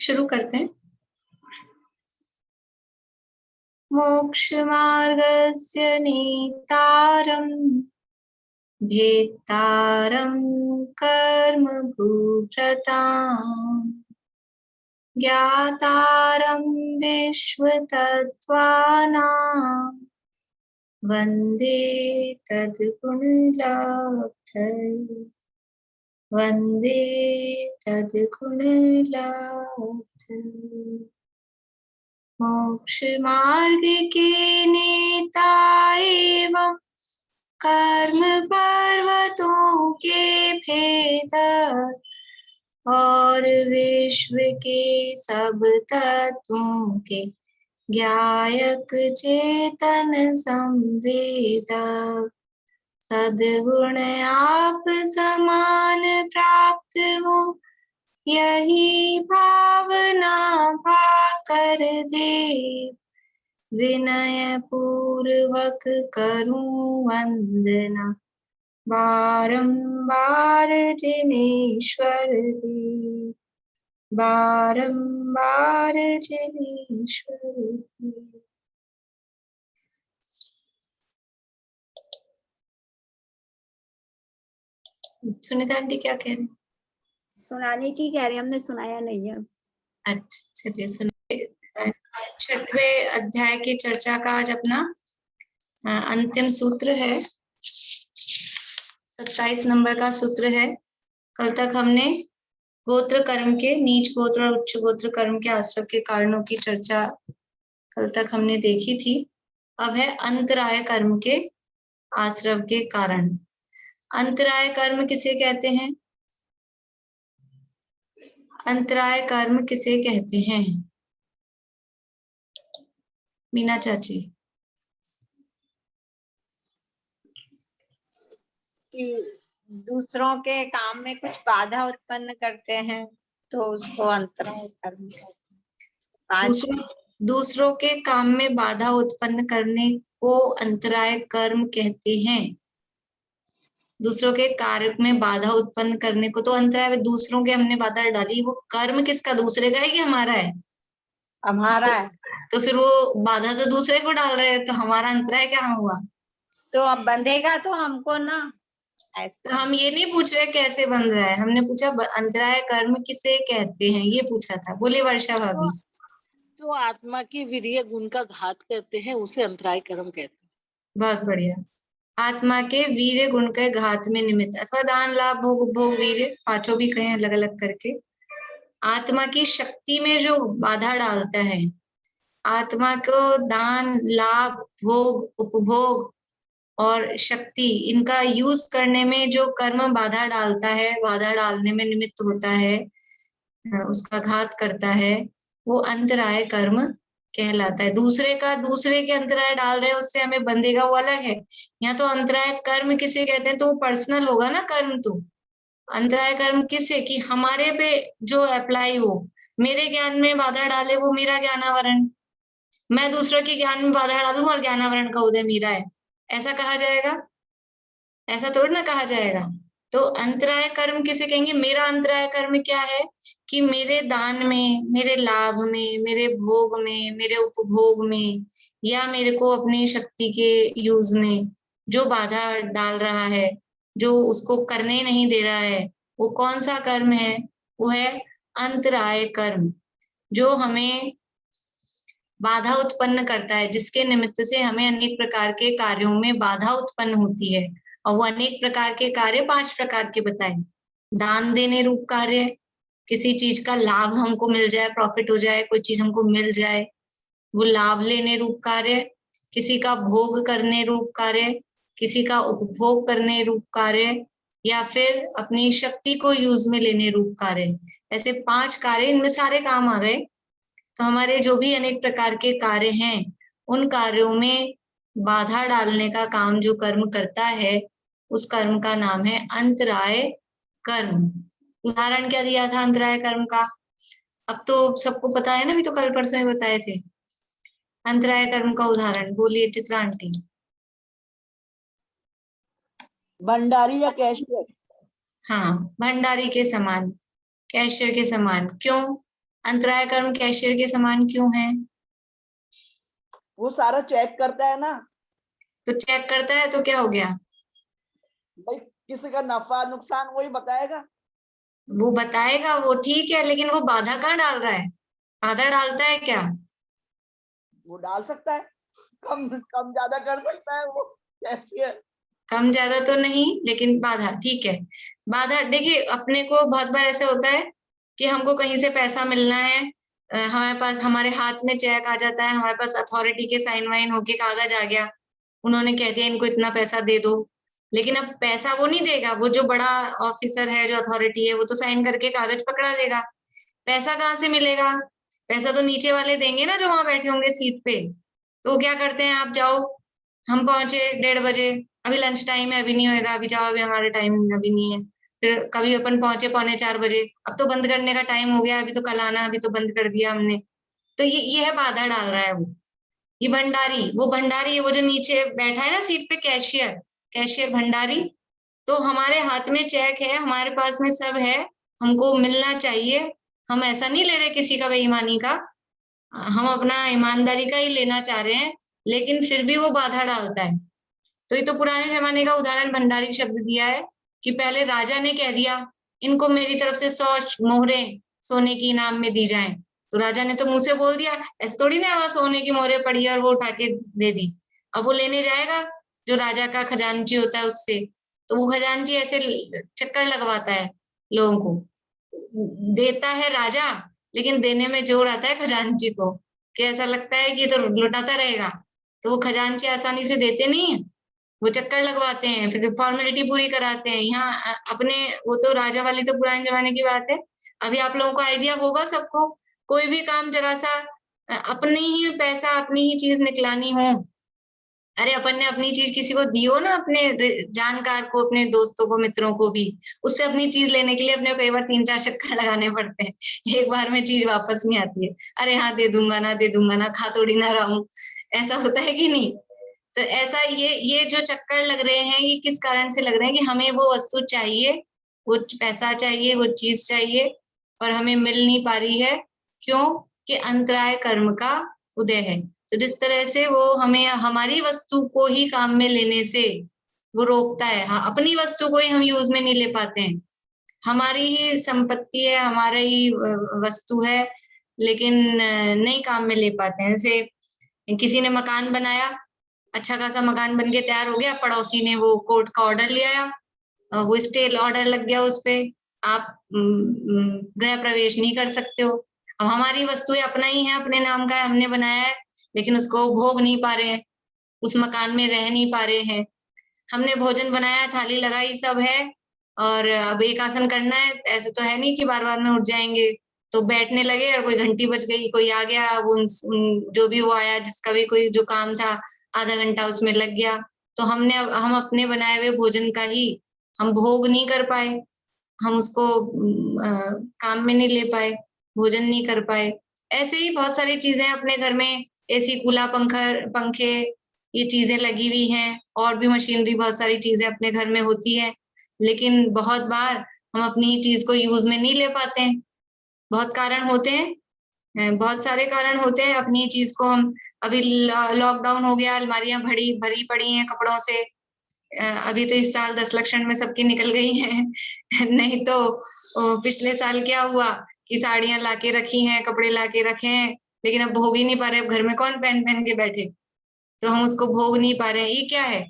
शुरू करते हैं। मोक्षमार्गस्य नेतारं भेत्तारं कर्मभूभृताम् ज्ञातारं विश्वतत्त्वानां वन्दे तद्गुणलब्धये वन्दे तद्गुणलब्धये। मोक्ष मार्ग के नेता एवं कर्म पर्वतों के भेदक और विश्व के सब तत्वों के ज्ञायक चेतन संवेदक सद्गुण आप समान प्राप्त हो यही भावना भाकर दे विनय पूर्वक करूं वंदना बारंबार जिनेश्वर दे बारंबार जिनेश्वर दे। सुनीता आंटी क्या कह रही? सुनाने की कह रही, हमने सुनाया नहीं है। अच्छा चलिए सुनिए। 6वें अध्याय की चर्चा का आज अपना अंतिम सूत्र है। 27 नंबर का सूत्र है। कल तक हमने गोत्र कर्म के नीच गोत्र और उच्च गोत्र कर्म के आश्रय के कारणों की चर्चा कल तक हमने देखी थी। अब है अंतराय कर्म के आश्रय के कारण। अंतराय कर्म किसे कहते हैं? अंतराय कर्म किसे कहते हैं? मीना चाची। कि दूसरों के काम में कुछ बाधा उत्पन्न करते हैं तो उसको अंतराय कर्म कहते हैं। दूसरों के काम में बाधा उत्पन्न करने को अंतराय कर्म कहते हैं। दूसरों के कार्य में बाधा उत्पन्न करने को तो अंतराय, दूसरों के हमने बाधा डाली, वो कर्म किसका? दूसरे का है कि हमारा है? हमारा है। तो फिर वो बाधा तो दूसरे को डाल रहे हैं, तो हमारा अंतराय क्या हुआ? तो अब बंधेगा तो हमको ना। तो हम ये नहीं पूछ रहे कैसे बन रहा है, हमने पूछा अंतराय कर्म किसे कहते हैं, ये पूछा था। बोले वर्षा भाभी। जो आत्मा की वीर्य गुण का घात करते हैं उसे अंतराय कर्म कहते हैं। बहुत बढ़िया। आत्मा के वीर्य गुण के घात में निमित्त अथवा दान लाभ भोग उपभोग वीर्य, पांचों भी कहें अलग अलग करके। आत्मा की शक्ति में जो बाधा डालता है, आत्मा को दान लाभ भोग उपभोग और शक्ति इनका यूज करने में जो कर्म बाधा डालता है, बाधा डालने में निमित्त होता है, उसका घात करता है, वो अंतराय कर्म कहलाता है। दूसरे के अंतराय डाल रहे हैं, उससे हमें बंधेगा, वो अलग है। यहाँ तो अंतराय कर्म किसे कहते हैं? तो वो पर्सनल होगा ना कर्म। तो अंतराय कर्म किसे? कि हमारे पे जो अप्लाई हो, मेरे ज्ञान में बाधा डाले वो मेरा ज्ञानावरण, मैं दूसरों के ज्ञान में बाधा डालूं और ज्ञानावरण का उदय मेरा है, ऐसा कहा जाएगा? ऐसा थोड़ी ना कहा जाएगा। तो अंतराय कर्म किसे कहेंगे? मेरा अंतराय कर्म क्या है? कि मेरे दान में, मेरे लाभ में, मेरे भोग में, मेरे उपभोग में, या मेरे को अपनी शक्ति के यूज में जो बाधा डाल रहा है, जो उसको करने नहीं दे रहा है, वो कौन सा कर्म है? वो है अंतराय कर्म, जो हमें बाधा उत्पन्न करता है, जिसके निमित्त से हमें अनेक प्रकार के कार्यों में बाधा उत्पन्न होती है। और वो अनेक प्रकार के कार्य 5 प्रकार के बताए। दान देने रूप कार्य, किसी चीज का लाभ हमको मिल जाए, प्रॉफिट हो जाए, कोई चीज हमको मिल जाए, वो लाभ लेने रूप कार्य। किसी का भोग करने रूप कार्य, किसी का उपभोग करने रूप कार्य, या फिर अपनी शक्ति को यूज में लेने रूप कार्य। ऐसे 5 कार्य, इनमें सारे काम आ गए। तो हमारे जो भी अनेक प्रकार के कार्य हैं, उन कार्यों में बाधा डालने का काम जो कर्म करता है, उस कर्म का नाम है अंतराय कर्म। उदाहरण क्या दिया था अंतराय कर्म का? अब तो सबको पता है ना, भी तो कल परसों में बताए थे। अंतराय कर्म का उदाहरण बोलिए चित्रा आंटी। भंडारी या कैशियर। हाँ, भंडारी के समान, कैशियर के समान। क्यों? अंतराय कर्म कैशियर के समान क्यों है? वो सारा चेक करता है ना, तो चेक करता है तो क्या हो गया? भाई किसी का नफा नुकसान वही बताएगा। वो बताएगा, वो ठीक है, लेकिन वो बाधा कहाँ डाल रहा है? बाधा डालता है क्या? वो डाल सकता है, कम कम ज्यादा कर सकता है वो कैशियर। कम ज्यादा तो नहीं, लेकिन बाधा ठीक है। बाधा देखिए, अपने को बहुत बार ऐसे होता है कि हमको कहीं से पैसा मिलना है, हमारे पास, हमारे हाथ में चेक आ जाता है, हमारे पास अथॉरिटी के साइन वाइन होके कागज आ गया, उन्होंने कह दिया इनको इतना पैसा दे दो। लेकिन अब पैसा वो नहीं देगा, वो जो बड़ा ऑफिसर है, जो अथॉरिटी है, वो तो साइन करके कागज पकड़ा देगा। पैसा कहाँ से मिलेगा? पैसा तो नीचे वाले देंगे ना, जो वहां बैठे होंगे सीट पे। तो वो क्या करते हैं, आप जाओ, हम पहुंचे 1:30 बजे, अभी लंच टाइम है, अभी नहीं होएगा, अभी जाओ, अभी हमारा टाइम अभी नहीं है। फिर कभी अपन पहुंचे 3:45 बजे, अब तो बंद करने का टाइम हो गया, अभी तो कल आना, अभी तो बंद कर दिया हमने। तो ये है, बाधा डाल रहा है वो। ये भंडारी, वो भंडारी है, वो जो नीचे बैठा है ना सीट पे, कैशियर, कैशियर भंडारी। तो हमारे हाथ में चेक है, हमारे पास में सब है, हमको मिलना चाहिए। हम ऐसा नहीं ले रहे किसी का बेईमानी का, हम अपना ईमानदारी का ही लेना चाह रहे हैं, लेकिन फिर भी वो बाधा डालता है। तो ये तो पुराने जमाने का उदाहरण भंडारी शब्द दिया है, कि पहले राजा ने कह दिया इनको मेरी तरफ से 100 मोहरें सोने की इनाम में दी जाएं। तो राजा ने तो मुंह से बोल दिया, ऐसे थोड़ी ना वहां सोने की मोहरें पड़ी है और वो उठा के दे दी। अब वो लेने जाएगा, जो राजा का खजांची होता है उससे, तो वो खजांची ऐसे चक्कर लगवाता है लोगों को, देता है राजा, लेकिन देने में जोर आता है खजांची को, कि ऐसा लगता है कि ये तो लुटाता रहेगा। तो वो खजांची आसानी से देते नहीं है, वो चक्कर लगवाते हैं, फिर फॉर्मेलिटी पूरी कराते हैं। यहाँ अपने, वो तो राजा वाली तो पुराने जमाने की बात है। अभी आप लोगों को आइडिया होगा सबको, कोई भी काम जरा सा अपनी ही पैसा, अपनी ही चीज निकलानी हो, अरे अपन ने अपनी चीज किसी को दी हो ना, अपने जानकार को, अपने दोस्तों को, मित्रों को भी, उससे अपनी चीज लेने के लिए अपने को कई बार 3-4 चक्कर लगाने पड़ते हैं, एक बार में चीज वापस नहीं आती है। अरे हाँ, दे दूंगा ना, दे दूंगा ना, खा थोड़ी ना रहा हूं, ऐसा होता है कि नहीं? तो ऐसा, ये जो चक्कर लग रहे हैं, ये किस कारण से लग रहे हैं? कि हमें वो वस्तु चाहिए, वो पैसा चाहिए, वो चीज चाहिए, और हमें मिल नहीं पा रही है। क्यों? कि अंतराय कर्म का उदय है। तो जिस तरह से वो हमें हमारी वस्तु को ही काम में लेने से वो रोकता है, हाँ, अपनी वस्तु को ही हम यूज में नहीं ले पाते हैं, हमारी ही संपत्ति है, हमारा ही वस्तु है, लेकिन नहीं काम में ले पाते हैं। जैसे किसी ने मकान बनाया, अच्छा खासा मकान बन के तैयार हो गया, पड़ोसी ने वो कोर्ट का ऑर्डर ले आया, वो स्टे ऑर्डर लग गया उस पे, आप गृह प्रवेश नहीं कर सकते हो। अब हमारी वस्तु अपना ही है, अपने नाम का है, हमने बनाया है, लेकिन उसको भोग नहीं पा रहे हैं, उस मकान में रह नहीं पा रहे हैं। हमने भोजन बनाया, थाली लगाई, सब है, और अब एक आसन करना है, ऐसे तो है नहीं कि बार बार में उठ जाएंगे। तो बैठने लगे और कोई घंटी बज गई, कोई आ गया, वो जो भी वो आया, जिसका भी कोई जो काम था, आधा घंटा उसमें लग गया। तो हम अपने बनाए हुए भोजन का ही हम भोग नहीं कर पाए, हम उसको काम में नहीं ले पाए, भोजन नहीं कर पाए। ऐसे ही बहुत सारी चीजें अपने घर में, एसी, कूलर, पंखे, ये चीजें लगी हुई हैं, और भी मशीनरी, बहुत सारी चीजें अपने घर में होती है, लेकिन बहुत बार हम अपनी ही चीज को यूज में नहीं ले पाते हैं। बहुत कारण होते हैं, बहुत सारे कारण होते हैं, अपनी चीज को हम, अभी लॉकडाउन हो गया, अलमारियां भरी भरी पड़ी हैं कपड़ों से, अभी तो इस साल 10 लक्षण में सबकी निकल गई हैं नहीं तो पिछले साल क्या हुआ कि साड़ियां लाके रखी हैं, कपड़े लाके रखे हैं, लेकिन अब भोग ही नहीं पा रहे, अब घर में कौन पहन पहन के बैठे, तो हम उसको भोग नहीं पा रहे हैं। ये क्या है?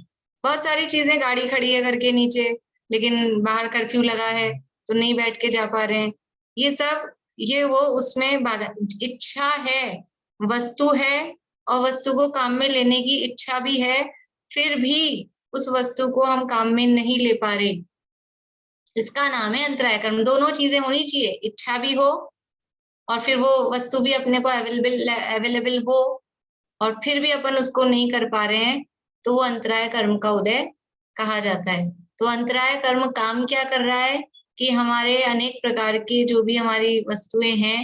बहुत सारी चीजें, गाड़ी खड़ी है घर के नीचे, लेकिन बाहर कर्फ्यू लगा है, तो नहीं बैठ के जा पा रहे हैं। ये सब, ये वो उसमें बाधा, इच्छा है, वस्तु है, और वस्तु को काम में लेने की इच्छा भी है, फिर भी उस वस्तु को हम काम में नहीं ले पा रहे, इसका नाम है अंतराय कर्म। दोनों चीजें होनी चाहिए, इच्छा भी हो, और फिर वो वस्तु भी अपने को अवेलेबल हो, और फिर भी अपन उसको नहीं कर पा रहे हैं, तो वो अंतराय कर्म का उदय कहा जाता है। तो अंतराय कर्म काम क्या कर रहा है? कि हमारे अनेक प्रकार की जो भी हमारी वस्तुएं हैं,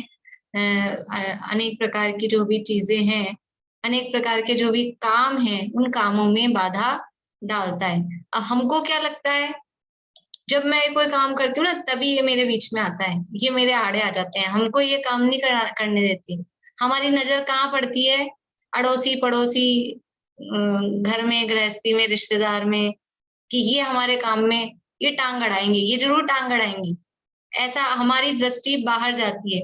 अनेक प्रकार की जो भी चीजें हैं, अनेक प्रकार के जो भी काम हैं, उन कामों में बाधा डालता है। अब हमको क्या लगता है जब मैं कोई काम करती हूँ ना तभी ये मेरे बीच में आता है, ये मेरे आड़े आ जाते हैं, हमको ये काम नहीं करने देती। हमारी नजर कहाँ पड़ती है? अड़ोसी पड़ोसी, घर में, गृहस्थी में, रिश्तेदार में, कि ये हमारे काम में ये टांग अड़ाएंगे, ये जरूर टांग अड़ाएंगे, ऐसा हमारी दृष्टि बाहर जाती है।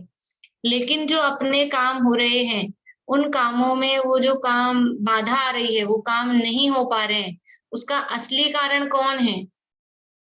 लेकिन जो अपने काम हो रहे हैं, उन कामों में वो जो काम बाधा आ रही है, वो काम नहीं हो पा रहे हैं, उसका असली कारण कौन है?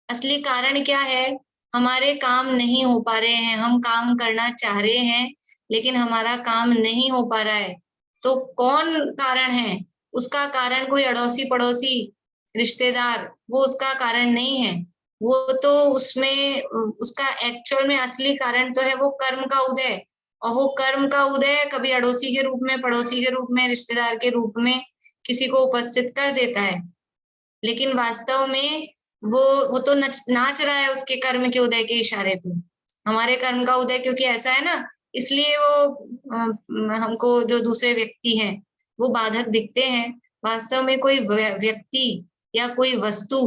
असली कारण क्या है? हमारे काम नहीं हो पा रहे हैं, हम काम करना चाह रहे हैं लेकिन हमारा काम नहीं हो पा रहा है। तो कौन कारण है? उसका कारण कोई अड़ोसी पड़ोसी, रिश्तेदार, वो उसका कारण नहीं है। वो तो उसमें उसका एक्चुअल में असली कारण तो है वो कर्म का उदय। और वो कर्म का उदय कभी अड़ोसी के रूप में, पड़ोसी के रूप में, रिश्तेदार के रूप में किसी को उपस्थित कर देता है। लेकिन वास्तव में वो तो नाच रहा है उसके कर्म के उदय के इशारे पे। हमारे कर्म का उदय क्योंकि ऐसा है ना, इसलिए वो हमको जो दूसरे व्यक्ति हैं वो बाधक दिखते हैं। वास्तव में कोई व्यक्ति या कोई वस्तु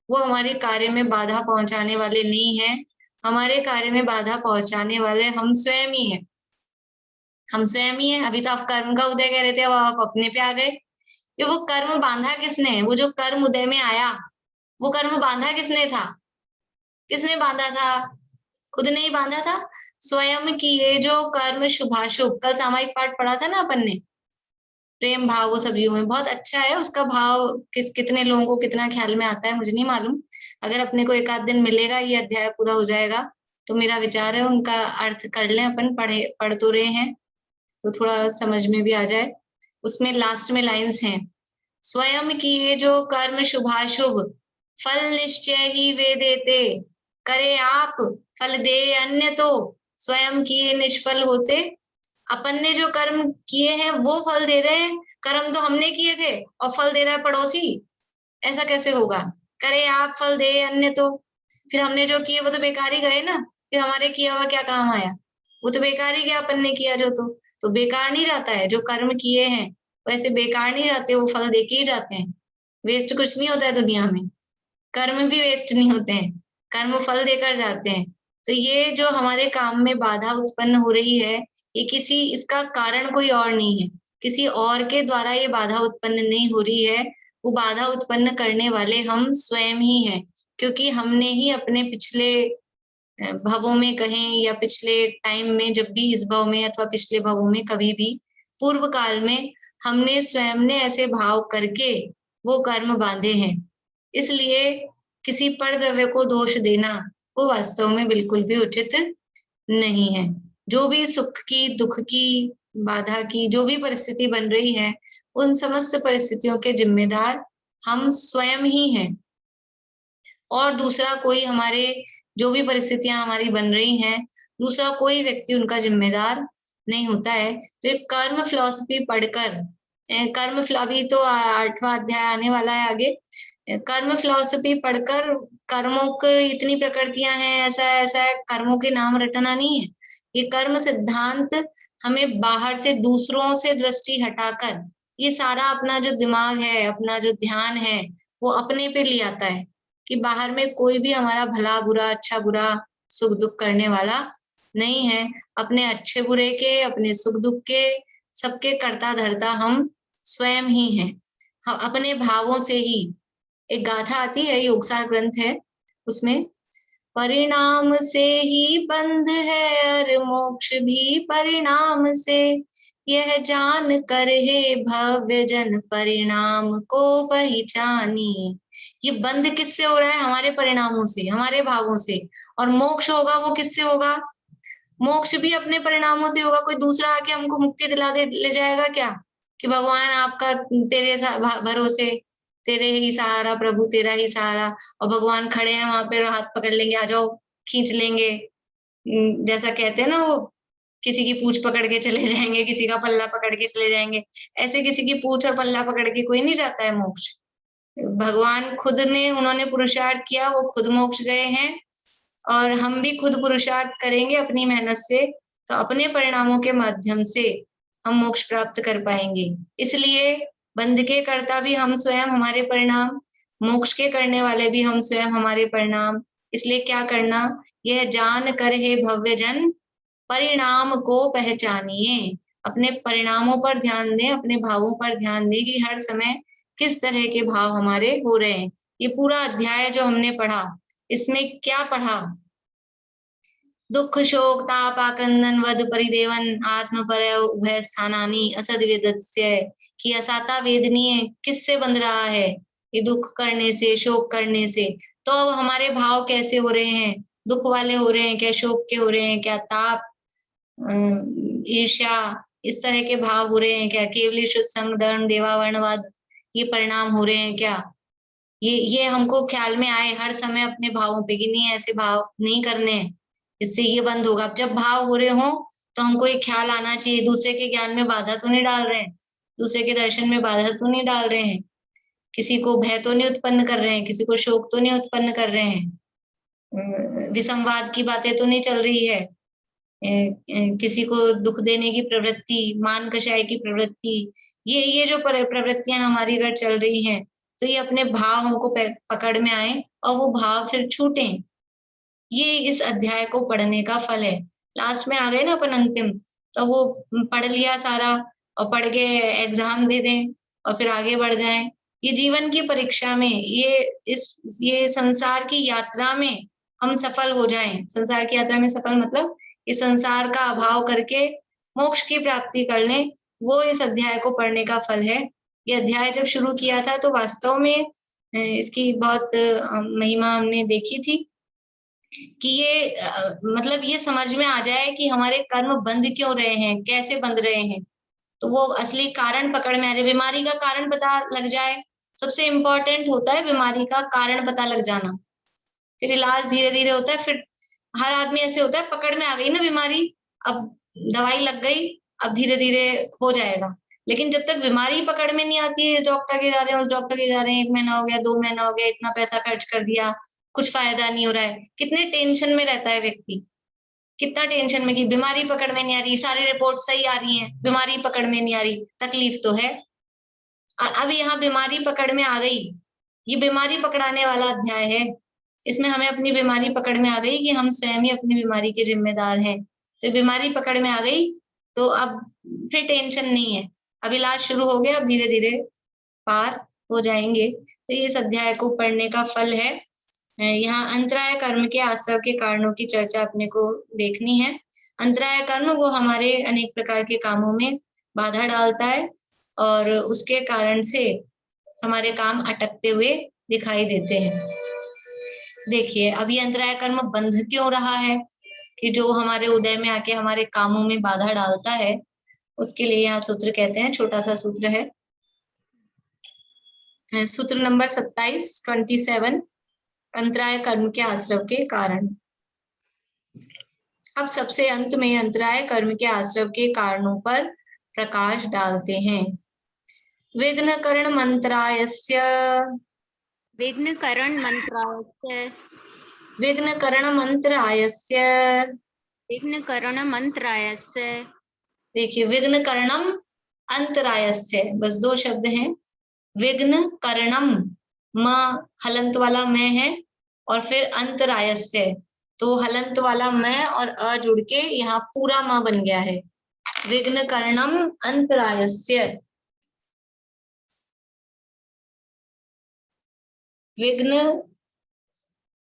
वो हमारे कार्य में बाधा पहुंचाने वाले नहीं है। हमारे कार्य में बाधा पहुंचाने वाले हम स्वयं ही हैं। हम स्वयं ही हैं। अभी तो आप कर्म का उदय कह रहे थे, अब आप अपने पे आ गए। ये वो कर्म बांधा किसने? वो जो कर्म उदय में आया, वो कर्म बांधा किसने था? किसने बांधा था? खुद ने ही बांधा था। स्वयं किए जो कर्म शुभाशुभ, कल सामायिक पाठ पढ़ा था ना अपन ने, प्रेम भाव वो सब्जियों में, बहुत अच्छा है उसका भाव। कितने लोगों को कितना ख्याल में आता है मुझे नहीं मालूम। अगर अपने को एक आध दिन मिलेगा, ये अध्याय पूरा हो जाएगा, तो मेरा विचार है उनका अर्थ कर लें। अपन पढ़ तो रहे हैं तो थोड़ा समझ में भी आ जाए। उसमें लास्ट में लाइंस हैं, स्वयं किए जो कर्म शुभाशुभ फल निश्चय ही वे देते, करे आप फल दे अन्य तो स्वयं किए निष्फल होते। अपन ने जो कर्म किए हैं वो फल दे रहे हैं, कर्म तो हमने किए थे और फल दे रहा है पड़ोसी, ऐसा कैसे होगा? करे आप फल दे अन्य तो, फिर हमने जो किए वो तो बेकार ही गए ना, फिर हमारे किया हुआ क्या काम आया? वो तो बेकार ही गया अपन ने किया जो, तो बेकार नहीं जाता है जो कर्म किए हैं, वैसे बेकार नहीं जाते, वो फल देके ही जाते हैं। वेस्ट कुछ नहीं होता है दुनिया में, कर्म भी वेस्ट नहीं होते हैं, कर्म फल देकर जाते हैं। तो ये जो हमारे काम में बाधा उत्पन्न हो रही है, ये इसका कारण कोई और नहीं है, किसी और के द्वारा ये बाधा उत्पन्न नहीं हो रही है। वो बाधा उत्पन्न करने वाले हम स्वयं ही हैं, क्योंकि हमने ही अपने पिछले भवों में कहें या पिछले टाइम में, जब भी इस भव में अथवा पिछले भवों में कभी भी पूर्व काल में हमने स्वयं ने ऐसे भाव करके वो कर्म बांधे हैं। इसलिए किसी पर द्रव्य को दोष देना वो वास्तव में बिल्कुल भी उचित नहीं है। जो भी सुख की, दुख की, बाधा की जो भी परिस्थिति बन रही है, उन समस्त परिस्थितियों के जिम्मेदार हम स्वयं ही हैं। और दूसरा कोई हमारे, जो भी परिस्थितियां हमारी बन रही हैं, दूसरा कोई व्यक्ति उनका जिम्मेदार नहीं होता है। तो एक कर्म फिलॉसफी पढ़कर, कर्म अभी तो 8वां अध्याय आने वाला है आगे, कर्म फिलॉसफी पढ़कर कर्मों की इतनी प्रकृतियां हैं, ऐसा ऐसा है, कर्मों के नाम रटना नहीं है। ये कर्म सिद्धांत हमें बाहर से, दूसरों से दृष्टि हटाकर, ये सारा अपना जो दिमाग है, अपना जो ध्यान है, वो अपने पे ले आता है कि बाहर में कोई भी हमारा भला बुरा, अच्छा बुरा, सुख दुख करने वाला नहीं है। अपने अच्छे बुरे के, अपने सुख दुख के, सबके कर्ता धर्ता हम स्वयं ही हैं। अपने भावों से ही, एक गाथा आती है, योगसार ग्रंथ है, उसमें परिणाम से ही बंध है और मोक्ष भी परिणाम से, यह जान कर हे भव्य जन परिणाम को पहचानिए। ये बंध किससे हो रहा है? हमारे परिणामों से, हमारे भावों से। और मोक्ष होगा वो किससे होगा? मोक्ष भी अपने परिणामों से होगा। कोई दूसरा आके हमको मुक्ति दिला दे ले जाएगा क्या? कि भगवान आपका, तेरे भरोसे, तेरे ही सहारा प्रभु, तेरा ही सहारा, और भगवान खड़े हैं वहां पे, हाथ पकड़ लेंगे, आ जाओ, खींच लेंगे। जैसा कहते हैं ना, वो किसी की पूंछ पकड़ के चले जाएंगे, किसी का पल्ला पकड़ के चले जाएंगे। ऐसे किसी की पूंछ और पल्ला पकड़ के कोई नहीं जाता है मोक्ष। भगवान खुद ने, उन्होंने पुरुषार्थ किया, वो खुद मोक्ष गए हैं। और हम भी खुद पुरुषार्थ करेंगे अपनी मेहनत से, तो अपने परिणामों के माध्यम से हम मोक्ष प्राप्त कर पाएंगे। इसलिए बंध के कर्ता भी हम स्वयं, हमारे परिणाम, मोक्ष के करने वाले भी हम स्वयं, हमारे परिणाम, इसलिए क्या करना, यह जान कर हे भव्य जन परिणाम को पहचानिए। अपने परिणामों पर ध्यान दें, अपने भावों पर ध्यान दें कि हर समय किस तरह के भाव हमारे हो रहे हैं। ये पूरा अध्याय जो हमने पढ़ा, इसमें क्या पढ़ा, दुख शोक ताप आक्रंदन वध परिदेवन आत्म पर उभय स्थानानी असद वेदस्य, कि असाता वेदनीय किससे बंध रहा है, ये दुख करने से, शोक करने से। तो अब हमारे भाव कैसे हो रहे हैं, दुख वाले हो रहे हैं क्या, शोक के हो रहे हैं क्या, ताप ईर्ष्या इस तरह के भाव हो रहे हैं क्या, केवल संग धर्म देवावर्णवाद ये परिणाम हो रहे हैं क्या। ये हमको ख्याल में आए हर समय अपने भावों पे कि नहीं ऐसे भाव नहीं करने हैं, इससे ये बंद होगा। अब जब भाव हो रहे हो तो हमको एक ख्याल आना चाहिए, दूसरे के ज्ञान में बाधा तो नहीं डाल रहे हैं, दूसरे के दर्शन में बाधा तो नहीं डाल रहे हैं, किसी को भय तो नहीं उत्पन्न कर रहे हैं, किसी को शोक तो नहीं उत्पन्न कर रहे हैं, विसंवाद की बातें तो नहीं चल रही है, किसी को दुख देने की प्रवृत्ति, मान कषाय की प्रवृत्ति, ये जो प्रवृत्तियां हमारी अगर चल रही हैं तो ये अपने भाव हमको पकड़ में आए और वो भाव फिर छूटे। ये इस अध्याय को पढ़ने का फल है। लास्ट में आ गए ना अपन अंतिम, तो वो पढ़ लिया सारा और पढ़ के एग्जाम दे दें और फिर आगे बढ़ जाएं। ये जीवन की परीक्षा में, ये संसार की यात्रा में हम सफल हो जाएं। संसार की यात्रा में सफल मतलब इस संसार का अभाव करके मोक्ष की प्राप्ति कर लें, वो इस अध्याय को पढ़ने का फल है। ये अध्याय जब शुरू किया था तो वास्तव में इसकी बहुत महिमा हमने देखी थी कि ये मतलब ये समझ में आ जाए कि हमारे कर्म बंद क्यों रहे हैं, कैसे बंद रहे हैं, तो वो असली कारण पकड़ में आ जाए, बीमारी का कारण पता लग जाए। सबसे इम्पोर्टेंट होता है बीमारी का कारण पता लग जाना, फिर इलाज धीरे धीरे होता है। फिर हर आदमी ऐसे होता है, पकड़ में आ गई ना बीमारी, अब दवाई लग गई, अब धीरे धीरे हो जाएगा। लेकिन जब तक बीमारी पकड़ में नहीं आती है, इस डॉक्टर के जा रहे हैं, उस डॉक्टर के जा रहे हैं, 1 महीना हो गया, 2 महीना हो गया, इतना पैसा खर्च कर दिया, कुछ फायदा नहीं हो रहा है, कितने टेंशन में रहता है व्यक्ति, कितना टेंशन में कि बीमारी पकड़ में नहीं आ रही, सारी रिपोर्ट सही आ रही है, बीमारी पकड़ में नहीं आ रही, तकलीफ तो है। और अब यहाँ बीमारी पकड़ में आ गई, ये बीमारी पकड़ाने वाला अध्याय है। इसमें हमें अपनी बीमारी पकड़ में आ गई कि हम स्वयं ही अपनी बीमारी के जिम्मेदार हैं। तो बीमारी पकड़ में आ गई तो अब फिर टेंशन नहीं है, अब इलाज शुरू हो गया, अब धीरे धीरे पार हो जाएंगे। तो ये इस अध्याय को पढ़ने का फल है। यहाँ अंतराय कर्म के आश्रव के कारणों की चर्चा अपने को देखनी है। अंतराय कर्म वो हमारे अनेक प्रकार के कामों में बाधा डालता है और उसके कारण से हमारे काम अटकते हुए दिखाई देते हैं। देखिए अब ये अंतराय कर्म बंध क्यों रहा है कि जो हमारे उदय में आके हमारे कामों में बाधा डालता है, उसके लिए यहाँ सूत्र कहते हैं, छोटा सा सूत्र है, सूत्र नंबर 27 अंतराय कर्म के आश्रव के कारण। अब सबसे अंत में अंतराय कर्म के आश्रव के कारणों पर प्रकाश डालते हैं। विघ्नकरण मंत्रायस्य, विघ्नकरण मंत्रायस्य, विघ्नकरण मंत्रायस्य, विघ्नकरण मंत्रायस्य। देखिए विघ्नकरणम अंतरायस्य, बस 2 शब्द हैं। विघ्न करणम, म हलंत वाला मैं है और फिर अंतरायस्य, तो हलंत वाला मैं और अ जुड़ के यहाँ पूरा म बन गया है। विघ्न करणम अंतरायस्य, विघ्न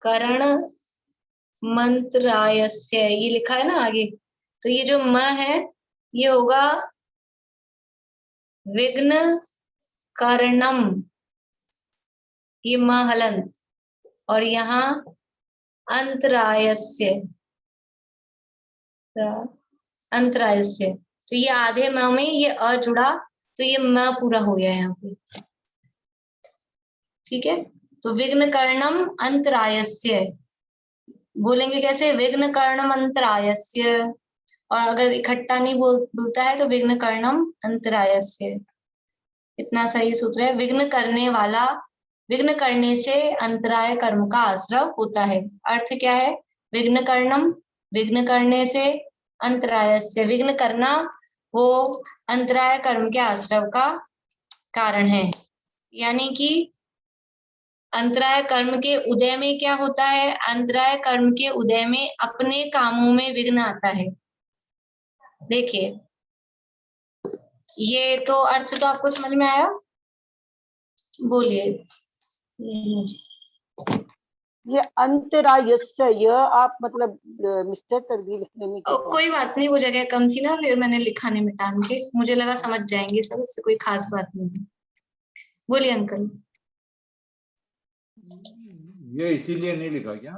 करण मंत्रायस्य ये लिखा है ना आगे, तो ये जो म है ये होगा विघ्न करणम, ये म हलंत, और यहाँ अंतरायस्य, अंतरायस्य, तो ये आधे म में ये अ जुड़ा तो ये म पूरा हो गया यहाँ पे। ठीक है, तो विघ्न कर्णम अंतरायस्य बोलेंगे कैसे, विघ्न कर्णम अंतरायस्य, और अगर इकट्ठा नहीं बोलता है तो विघ्न कर्णम अंतरायस्य, इतना सही सूत्र है। विघ्न करने वाला, विघ्न करने से अंतराय कर्म का आश्रव होता है। अर्थ क्या है, विघ्न कर्णम, विघ्न करने से, अंतरायस्य विघ्न करना वो अंतराय कर्म के आश्रव का कारण है। यानी कि अंतराय कर्म के उदय में क्या होता है? अंतराय कर्म के उदय में अपने कामों में विघ्न आता है। देखिए, ये तो अर्थ तो आपको समझ में आया? बोलिए। ये अंतरायस्य, यह आप मतलब मिस्टेक कर दी लिखने में क्या? कोई बात नहीं, वो जगह कम थी ना, फिर मैंने लिखा नहीं मिटान के, मुझे लगा समझ जाएंगे सब, इससे कोई खास बात नहीं है। बोलिए अंकल। ये इसीलिए नहीं लिखा क्या?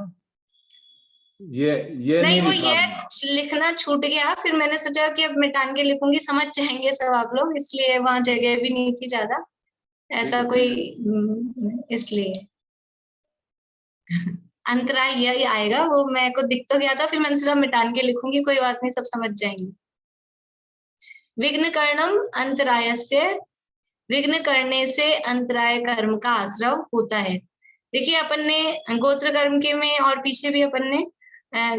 ये नहीं, नहीं वो लिखा ये आपने? लिखना छूट गया, फिर मैंने सोचा कि अब मिटान के लिखूंगी, समझ जाएंगे सब आप लोग, इसलिए वहां जगह भी नहीं थी ज्यादा, ऐसा कोई इसलिए अंतराय यही आएगा, वो मेरे को दिख तो गया था, फिर मैंने सोचा मिटान के लिखूंगी, कोई बात नहीं, सब समझ जाएंगे। विघ्न करणम अंतरायस्य, विघ्न करने से अंतराय कर्म का आश्रव होता है। देखिए, अपन ने गोत्र कर्म के में और पीछे भी अपन ने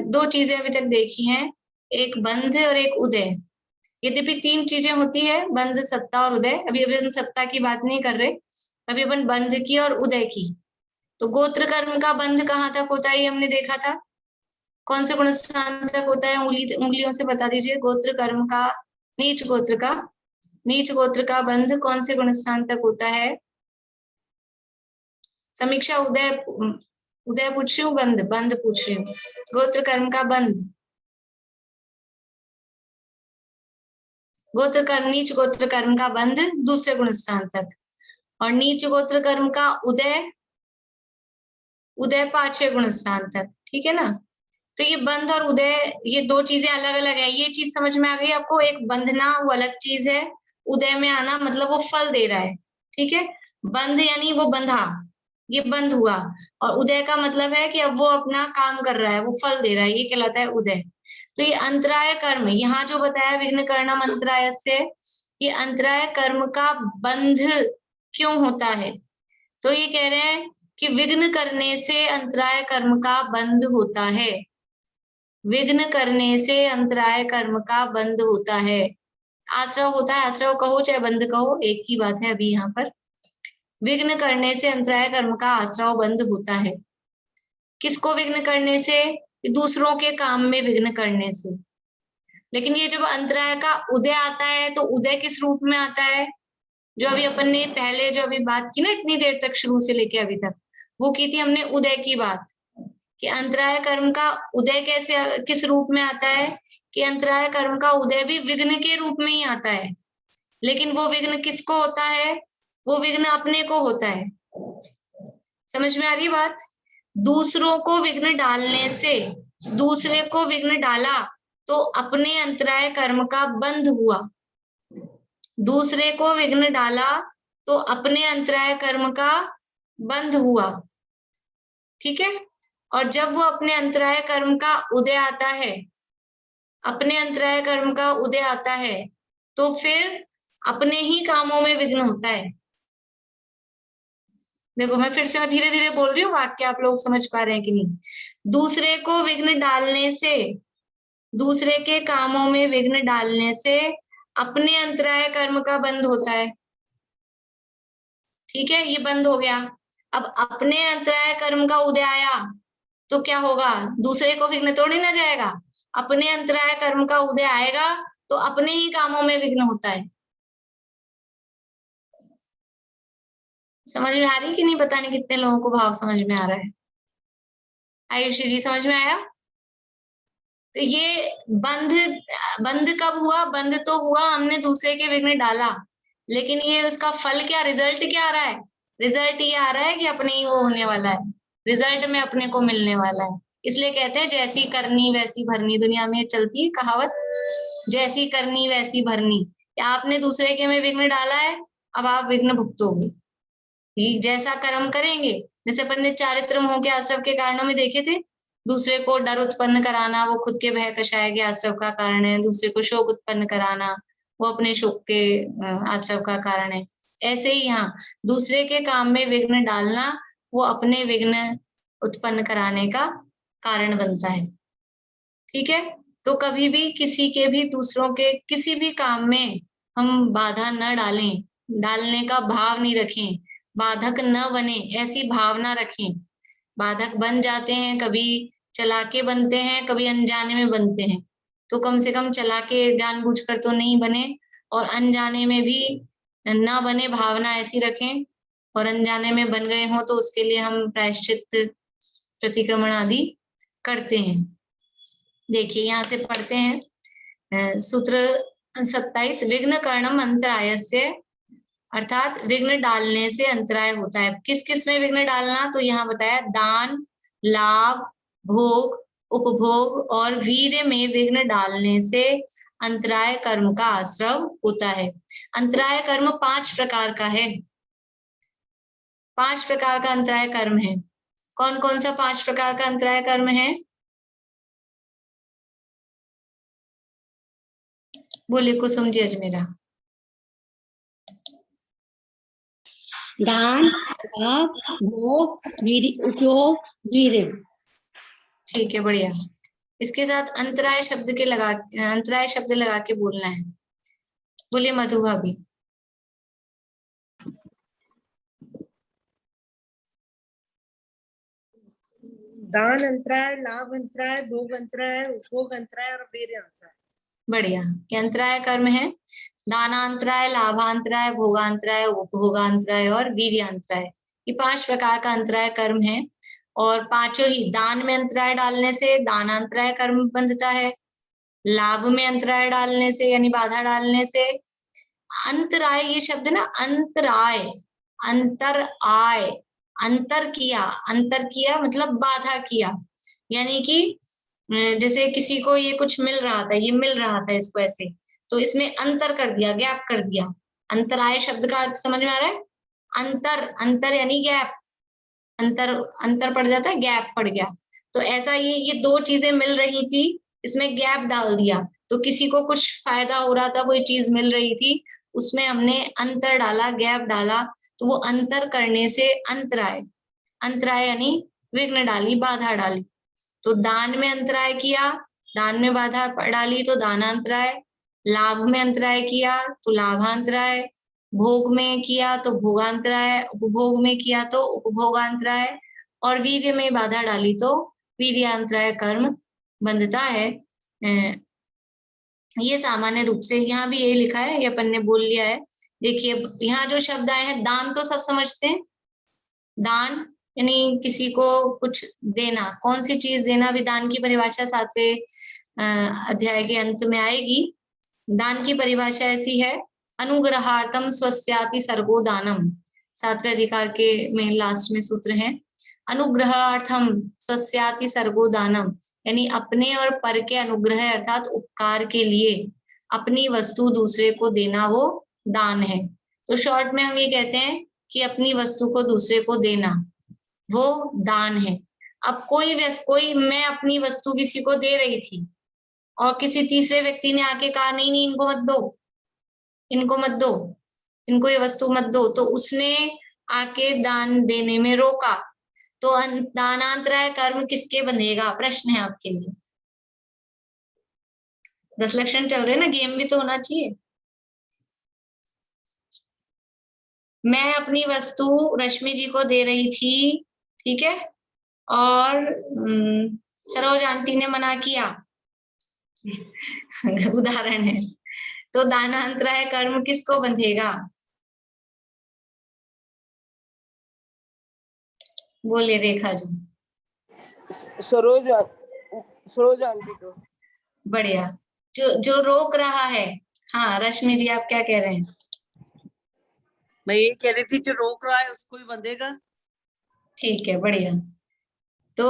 दो चीजें अभी तक देखी हैं, एक बंध और एक उदय। यद्यपि तीन चीजें होती है, बंध, सत्ता और उदय। अभी अपन सत्ता की बात नहीं कर रहे, अभी अपन बंध की और उदय की। तो गोत्र कर्म का बंध कहाँ तक होता है ये हमने देखा था, कौन से गुण स्थान तक होता है, उंगलियों से बता दीजिए। गोत्र कर्म का, नीच गोत्र का बंध कौन से गुण स्थान तक होता है? समीक्षा, उदय पूछ रही हूँ, बंध पूछ रही हूँ। गोत्र कर्म का बंध, नीच गोत्र कर्म का बंध दूसरे गुण स्थान तक, और नीच गोत्र कर्म का उदय पांचवे गुण स्थान तक। ठीक है ना? तो ये बंध और उदय, ये दो चीजें अलग अलग है, ये चीज समझ में आ गई आपको? एक बंधना वो अलग चीज है, उदय में आना मतलब वो फल दे रहा है। ठीक है, बंध यानी वो बंधा, ये बंद हुआ, और उदय का मतलब है कि अब वो अपना काम कर रहा है, वो फल दे रहा है, ये कहलाता है उदय। तो ये अंतराय कर्म, यहाँ जो बताया विघ्न कर्णम अंतराय से, ये अंतराय कर्म का बंध क्यों होता है? तो ये कह रहे हैं कि विघ्न करने से अंतराय कर्म का बंध होता है, विघ्न करने से अंतराय कर्म का बंध होता है। आश्रव होता है, आश्रव कहो चाहे बंध कहो, एक ही बात है। अभी यहाँ पर विघ्न करने से अंतराय कर्म का आश्रव बंध होता है। किसको विघ्न करने से? दूसरों के काम में विघ्न करने से। लेकिन ये जब अंतराय का उदय आता है, तो उदय किस रूप में आता है? जो अभी अपन ने पहले जो अभी बात की ना, इतनी देर तक शुरू से लेके अभी तक, वो की थी हमने उदय की बात, कि अंतराय कर्म का उदय कैसे, किस रूप में आता है? कि अंतराय कर्म का उदय भी विघ्न के रूप में ही आता है, लेकिन वो विघ्न किसको होता है? वो विघ्न अपने को होता है। समझ में आ रही बात? दूसरों को विघ्न डालने से, दूसरे को विघ्न डाला तो अपने अंतराय कर्म का बंध हुआ, दूसरे को विघ्न डाला तो अपने अंतराय कर्म का बंध हुआ। ठीक है? और जब वो अपने अंतराय कर्म का उदय आता है, अपने अंतराय कर्म का उदय आता है, तो फिर अपने ही कामों में विघ्न होता है। देखो, मैं फिर से मैं धीरे धीरे बोल रही हूँ, वाक्य आप लोग समझ पा रहे हैं कि नहीं? दूसरे को विघ्न डालने से, दूसरे के कामों में विघ्न डालने से अपने अंतराय कर्म का बंध होता है। ठीक है, ये बंद हो गया। अब अपने अंतराय कर्म का उदय आया तो क्या होगा? दूसरे को विघ्न तोड़ी ना जाएगा, अपने अंतराय कर्म का उदय आएगा तो अपने ही कामों में विघ्न होता है। समझ में आ रही कि नहीं? पता नहीं कितने लोगों को भाव समझ में आ रहा है। आयुषी जी, समझ में आया? तो ये बंध कब हुआ? बंध तो हुआ हमने दूसरे के विघ्न डाला, लेकिन ये उसका फल क्या, रिजल्ट क्या आ रहा है? रिजल्ट ये आ रहा है कि अपने ही वो होने वाला है, रिजल्ट में अपने को मिलने वाला है। इसलिए कहते हैं जैसी करनी वैसी भरनी, दुनिया में चलती है कहावत, जैसी करनी वैसी भरनी। आपने दूसरे के में विघ्न डाला है, अब आप विघ्न भुगतोगे। जैसा कर्म करेंगे, जैसे अपन ने चारित्र मोह के आश्रव के कारणों में देखे थे, दूसरे को डर उत्पन्न कराना वो खुद के भय कषाय के आश्रव का कारण है, दूसरे को शोक उत्पन्न कराना वो अपने शोक के आश्रव का कारण है। ऐसे ही यहाँ दूसरे के काम में विघ्न डालना वो अपने विघ्न उत्पन्न कराने का कारण बनता है। ठीक है? तो कभी भी किसी के भी, दूसरों के किसी भी काम में हम बाधा न डालें, डालने का भाव नहीं रखें, बाधक न बने ऐसी भावना रखें। बाधक बन जाते हैं, कभी चालाके बनते हैं, कभी अनजाने में बनते हैं, तो कम से कम चालाके जानबूझकर तो नहीं बने, और अनजाने में भी न बने, भावना ऐसी रखें। और अनजाने में बन गए हो तो उसके लिए हम प्रायश्चित, प्रतिक्रमण आदि करते हैं। देखिए यहाँ से पढ़ते हैं सूत्र 27, विघ्न करणम अंतरायस्य, अर्थात विघ्न डालने से अंतराय होता है। किस किस में विघ्न डालना, तो यहाँ बताया दान, लाभ, भोग, उपभोग और वीर्य में विघ्न डालने से अंतराय कर्म का आश्रव होता है। अंतराय कर्म 5 प्रकार का है। 5 प्रकार का अंतराय कर्म है। कौन कौन सा 5 प्रकार का अंतराय कर्म है? बोलिए कुसुम जी अजमेरा। दान, लाभ, भोग, उपयोग, वीर्य। ठीक है, बढ़िया। इसके साथ अंतराय शब्द लगा के बोलना है। बोलिए मधु भाभी। दान अंतराय, लाभ अंतराय, भोग अंतराय, उपभोग अंतराय और वीर्य अंतराय। बढ़िया, ये अंतराय कर्म है। दानांतराय, लाभांतराय, भोगांतराय, उपभोगांतराय और वीर्यांतराय, ये 5 प्रकार का अंतराय कर्म है। और पांचों ही, दान में अंतराय डालने से दानांतराय कर्म बंधता है, लाभ में अंतराय डालने से यानी बाधा डालने से अंतराय, ये शब्द ना अंतराय, अंतर आय, अंतर किया मतलब बाधा किया, यानी कि जैसे किसी को ये कुछ मिल रहा था, ये मिल रहा था इसको ऐसे, तो इसमें अंतर कर दिया, गैप कर दिया। अंतराय शब्द का अर्थ समझ में आ रहा है? अंतर यानी गैप, अंतर पड़ जाता है, गैप पड़ गया। तो ऐसा ये 2 चीजें मिल रही थी, इसमें गैप डाल दिया, तो किसी को कुछ फायदा हो रहा था, कोई चीज मिल रही थी, उसमें हमने अंतर डाला, गैप डाला, तो वो अंतर करने से अंतराय यानी विघ्न डाली, बाधा डाली। तो दान में अंतराय किया, दान में बाधा डाली तो दानांतराय, लाभ में अंतराय किया तो लाभांतराय, भोग में किया तो भोगांतराय, उपभोग में किया तो उपभोगांतराय, और वीर्य में बाधा डाली तो वीर्यांतराय कर्म बंधता है। ये सामान्य रूप से यहाँ भी यही लिखा है, ये अपन ने बोल लिया है। देखिए यहाँ जो शब्द आए हैं, दान तो सब समझते हैं, दान यानी किसी को कुछ देना, कौन सी चीज देना, भी दान की परिभाषा 7वें अध्याय के अंत में आएगी। दान की परिभाषा ऐसी है, अनुग्रहार्थम स्वस्यापि सर्गो दानम, 7वें अधिकार के में लास्ट में सूत्र है, अनुग्रहार्थम स्वस्यापि सर्गो दानम, यानी अपने और पर के अनुग्रह अर्थात उपकार के लिए अपनी वस्तु दूसरे को देना वो दान है। तो शॉर्ट में हम ये कहते हैं कि अपनी वस्तु को दूसरे को देना वो दान है। अब कोई मैं अपनी वस्तु किसी को दे रही थी और किसी तीसरे व्यक्ति ने आके कहा नहीं नहीं इनको मत दो, इनको मत दो, इनको ये वस्तु मत दो, तो उसने आके दान देने में रोका, तो दानांतराय कर्म किसके बंधेगा? प्रश्न है आपके लिए। 10 लक्षण चल रहे ना, गेम भी तो होना चाहिए। मैं अपनी वस्तु रश्मि जी को दे रही थी, ठीक है, और सरोज आंटी ने मना किया उदाहरण है, तो दानांतराय कर्म किसको बंधेगा? बोले रेखा जी। सरोज आंटी को। बढ़िया, जो रोक रहा है। हाँ रश्मि जी आप क्या कह रहे हैं? मैं ये कह रही थी जो रोक रहा है उसको ही बंधेगा। ठीक है, बढ़िया। तो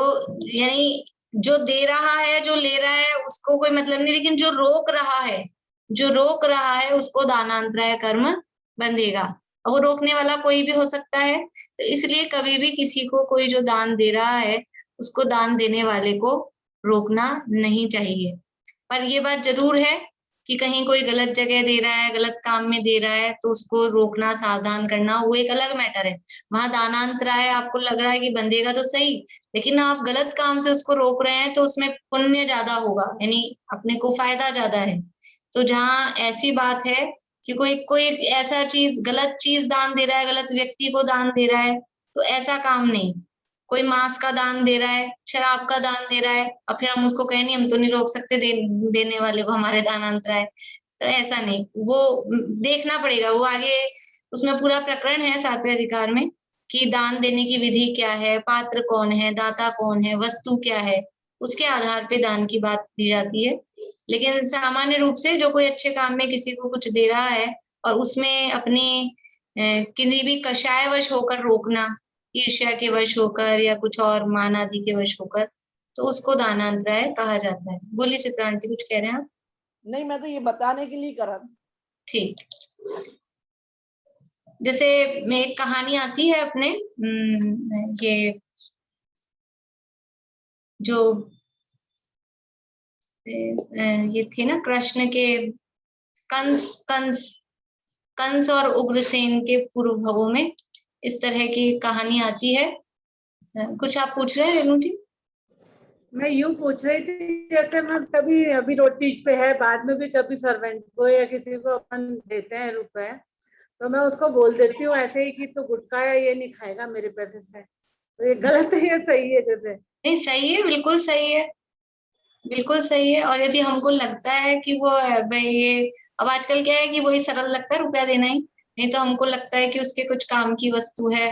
यानी जो दे रहा है, जो ले रहा है उसको कोई मतलब नहीं, लेकिन जो रोक रहा है उसको दानांतराय कर्म बंधेगा। और वो रोकने वाला कोई भी हो सकता है, तो इसलिए कभी भी किसी को कोई जो दान दे रहा है उसको दान देने वाले को रोकना नहीं चाहिए। पर ये बात जरूर है कि कहीं कोई गलत जगह दे रहा है, गलत काम में दे रहा है, तो उसको रोकना, सावधान करना वो एक अलग मैटर है। वहां दानांतराय आपको लग रहा है कि बंधेगा तो सही, लेकिन आप गलत काम से उसको रोक रहे हैं तो उसमें पुण्य ज्यादा होगा, यानी अपने को फायदा ज्यादा है। तो जहाँ ऐसी बात है कि कोई कोई ऐसा चीज, गलत चीज दान दे रहा है, गलत व्यक्ति को दान दे रहा है, तो ऐसा काम नहीं। कोई मांस का दान दे रहा है, शराब का दान दे रहा है, और फिर हम उसको कहें नहीं, हम तो नहीं रोक सकते देने वाले को हमारे दानांतराय, तो ऐसा नहीं। वो देखना पड़ेगा, वो आगे उसमें पूरा प्रकरण है 7वें अधिकार में कि दान देने की विधि क्या है, पात्र कौन है, दाता कौन है, वस्तु क्या है, उसके आधार पे दान की बात की जाती है। लेकिन सामान्य रूप से जो कोई अच्छे काम में किसी को कुछ दे रहा है और उसमें अपनी किसी भी कषायवश होकर रोकना, ईर्ष्या के वश होकर या कुछ और मान आदि के वश होकर, तो उसको दानांतराय कहा जाता है। बोलिए चित्रा आंटी, कुछ कह रहे हैं आप? नहीं, मैं तो ये बताने के लिए करा था। ठीक। जैसे में एक कहानी आती है अपने, ये जो ये थे ना कृष्ण के, कंस कंस कंस और उग्रसेन के पूर्व भवों में इस तरह की कहानी आती है। कुछ आप पूछ रहे हैं रेणु जी? मैं यूं पूछ रही थी, जैसे मैं कभी अभी रोटीज पे है, बाद में भी कभी सर्वेंट को या किसी को अपन देते हैं रुपए, तो मैं उसको बोल देती हूँ ऐसे ही कि तो गुटखा या ये नहीं खाएगा मेरे पैसे से, तो ये गलत है या सही है? जैसे नहीं, सही है, बिल्कुल सही है, बिल्कुल सही है। और यदि हमको लगता है कि वो भाई ये, अब आजकल क्या है कि वही सरल लगता है रुपया देना ही, नहीं तो हमको लगता है कि उसके कुछ काम की वस्तु है,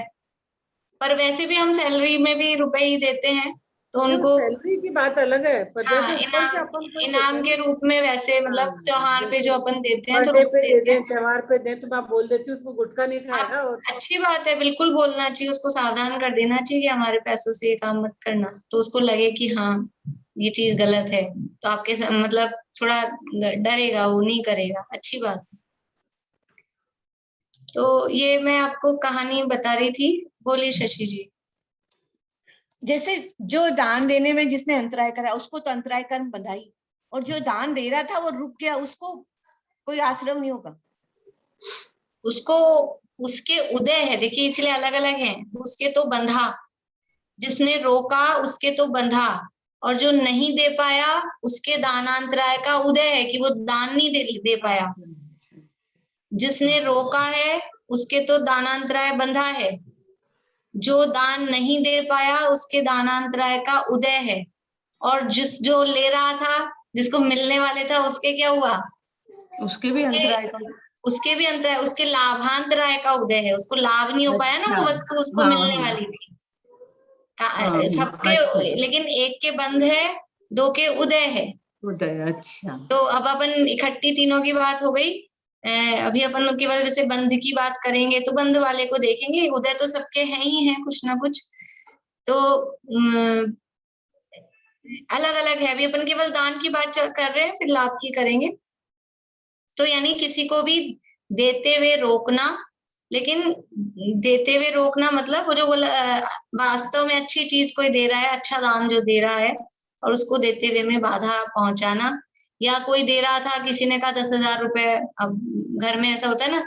पर वैसे भी हम सैलरी में भी रुपए ही देते हैं, तो उनको सैलरी की बात अलग है, पर हाँ, जैसे ऊपर से अपन को इनाम के रूप में वैसे, मतलब त्योहार पे जो अपन देते हैं तो बर्थडे रुपए पे दे देते हैं। दें, त्योहार पे दें, तो मैं बोल देती हूँ उसको गुटखा नहीं खाएगा। और अच्छी बात है, बिल्कुल बोलना चाहिए, उसको सावधान कर देना चाहिए कि हमारे पैसों से ये काम मत करना, तो उसको लगे कि हाँ ये चीज गलत है, तो आपके मतलब थोड़ा डरेगा, वो नहीं करेगा, अच्छी बात है। तो ये मैं आपको कहानी बता रही थी। बोलिए शशि जी। जैसे जो दान देने में जिसने अंतराय करा उसको तो अंतराय कर्म बंधाई, और जो दान दे रहा था वो रुक गया, उसको कोई आश्रम नहीं होगा? उसको उसके उदय है, देखिए इसलिए अलग अलग है। उसके तो बंधा, जिसने रोका उसके तो बंधा, और जो नहीं दे पाया उसके दानांतराय का उदय है कि वो दान नहीं दे पाया। जिसने रोका है उसके तो दानांतराय बंधा है, जो दान नहीं दे पाया उसके दानांतराय का उदय है, और जो ले रहा था, जिसको मिलने वाले था, उसके क्या हुआ? उसके भी अंतराय का, उसके भी अंतराय, उसके लाभांतराय का उदय है, उसको लाभ नहीं हो पाया ना, वो वस्तु उसको मिलने वाली थी। सबके, लेकिन एक के बंध है, दो के उदय है। उदय, अच्छा। तो अब अपन इकट्ठी तीनों की बात हो गई। अभी अपन केवल जैसे बंध की बात करेंगे तो बंध वाले को देखेंगे, उदय तो सबके हैं ही हैं कुछ ना कुछ, तो अलग अलग है। अभी अपन केवल दान की बात कर रहे हैं, फिर लाभ की करेंगे। तो यानी किसी को भी देते हुए रोकना, लेकिन देते हुए रोकना मतलब वो जो वास्तव में अच्छी चीज कोई दे रहा है, अच्छा दान जो दे रहा है, और उसको देते हुए में बाधा पहुंचाना। या कोई दे रहा था, किसी ने कहा 10,000 रुपए, अब घर में ऐसा होता है ना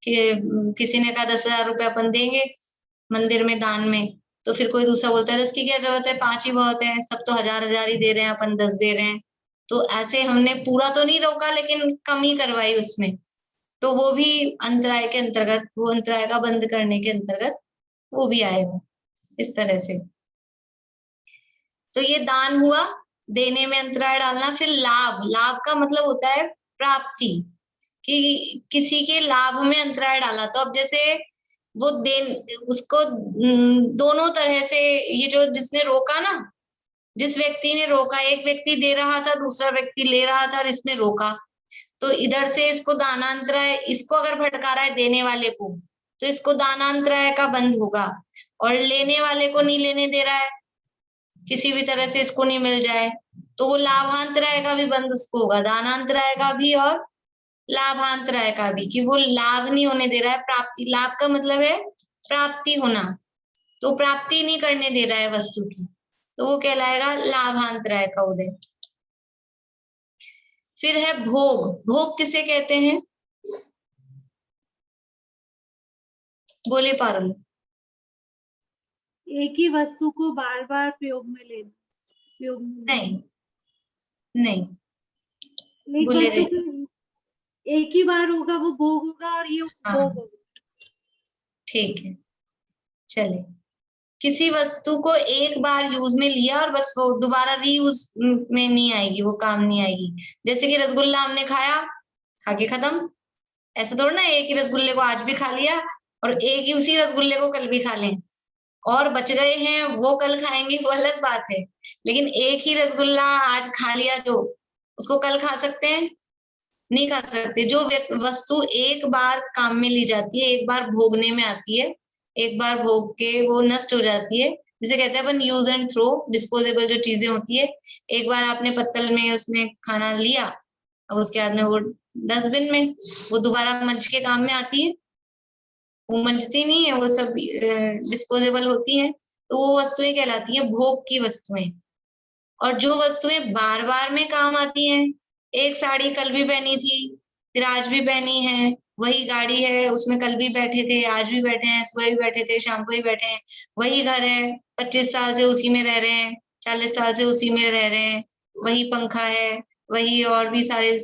कि किसी ने कहा 10,000 रुपए अपन देंगे मंदिर में दान में, तो फिर कोई दूसरा बोलता है 10 की क्या जरूरत है, 5 ही बहुत है, सब तो 1,000 ही दे रहे हैं, अपन 10 दे रहे हैं। तो ऐसे हमने पूरा तो नहीं रोका, लेकिन कमी करवाई उसमें, तो वो भी अंतराय के अंतर्गत, वो अंतराय का बंद करने के अंतर्गत वो भी आएगा इस तरह से। तो ये दान हुआ, देने में अंतराय डालना। फिर लाभ, लाभ का मतलब होता है प्राप्ति, कि किसी के लाभ में अंतराय डाला। तो अब जैसे वो उसको दोनों तरह से, ये जो जिसने रोका ना, जिस व्यक्ति ने रोका, एक व्यक्ति दे रहा था, दूसरा व्यक्ति ले रहा था, और इसने रोका, तो इधर से इसको दानांतराय, इसको अगर भटका रहा है देने वाले को, तो इसको दानांतराय का बंध होगा। और लेने वाले को नहीं लेने दे रहा है, किसी भी तरह से इसको नहीं मिल जाए, तो वो लाभांतराय का भी बंध उसको होगा, दानांतराय का भी और लाभांतराय का भी, कि वो लाभ नहीं होने दे रहा है, प्राप्ति, लाभ का मतलब है प्राप्ति होना, तो प्राप्ति नहीं करने दे रहा है वस्तु की, तो वो कहलाएगा लाभांतराय का उदय। फिर है भोग। भोग किसे कहते हैं? बोले पारुल। एक ही वस्तु को बार बार प्रयोग में लेना, प्रयोग में नहीं, नहीं, एक बोले वस्तु रे। की एक ही बार होगा वो भोग होगा और ये हाँ। उपभोग होगा। ठीक है, चलिए। किसी वस्तु को एक बार यूज में लिया और बस वो दोबारा रीयूज में नहीं आएगी, वो काम नहीं आएगी। जैसे कि रसगुल्ला हमने खाया, खा के खत्म। ऐसा थोड़ा ना एक ही रसगुल्ले को आज भी खा लिया और एक ही उसी रसगुल्ले को कल भी खा लें, और बच गए हैं वो कल खाएंगे, वो अलग बात है। लेकिन एक ही रसगुल्ला आज खा लिया जो, उसको कल खा सकते हैं? नहीं खा सकते। जो वस्तु एक बार काम में ली जाती है, एक बार भोगने में आती है, एक बार भोग के वो नष्ट हो जाती है, जिसे कहते हैं अपन यूज एंड थ्रो, डिस्पोजेबल जो चीजें होती है। एक बार आपने पत्तल में उसमें खाना लिया, अब उसके बाद में वो डस्टबिन में, वो दोबारा मंच के काम में आती है? वो मंजती नहीं है, वो सब डिस्पोजेबल होती है। तो वो वस्तुएं कहलाती है भोग की वस्तुएं। और जो वस्तुएं बार बार में काम आती हैं, एक साड़ी कल भी पहनी थी, फिर आज भी पहनी है, वही गाड़ी है, उसमें कल भी बैठे थे, आज भी बैठे हैं, सुबह भी बैठे थे, शाम को भी बैठे हैं, वही घर है, 25 साल से उसी में रह रहे हैं, 40 साल से उसी में रह रहे हैं, वही पंखा है, वही और भी सारे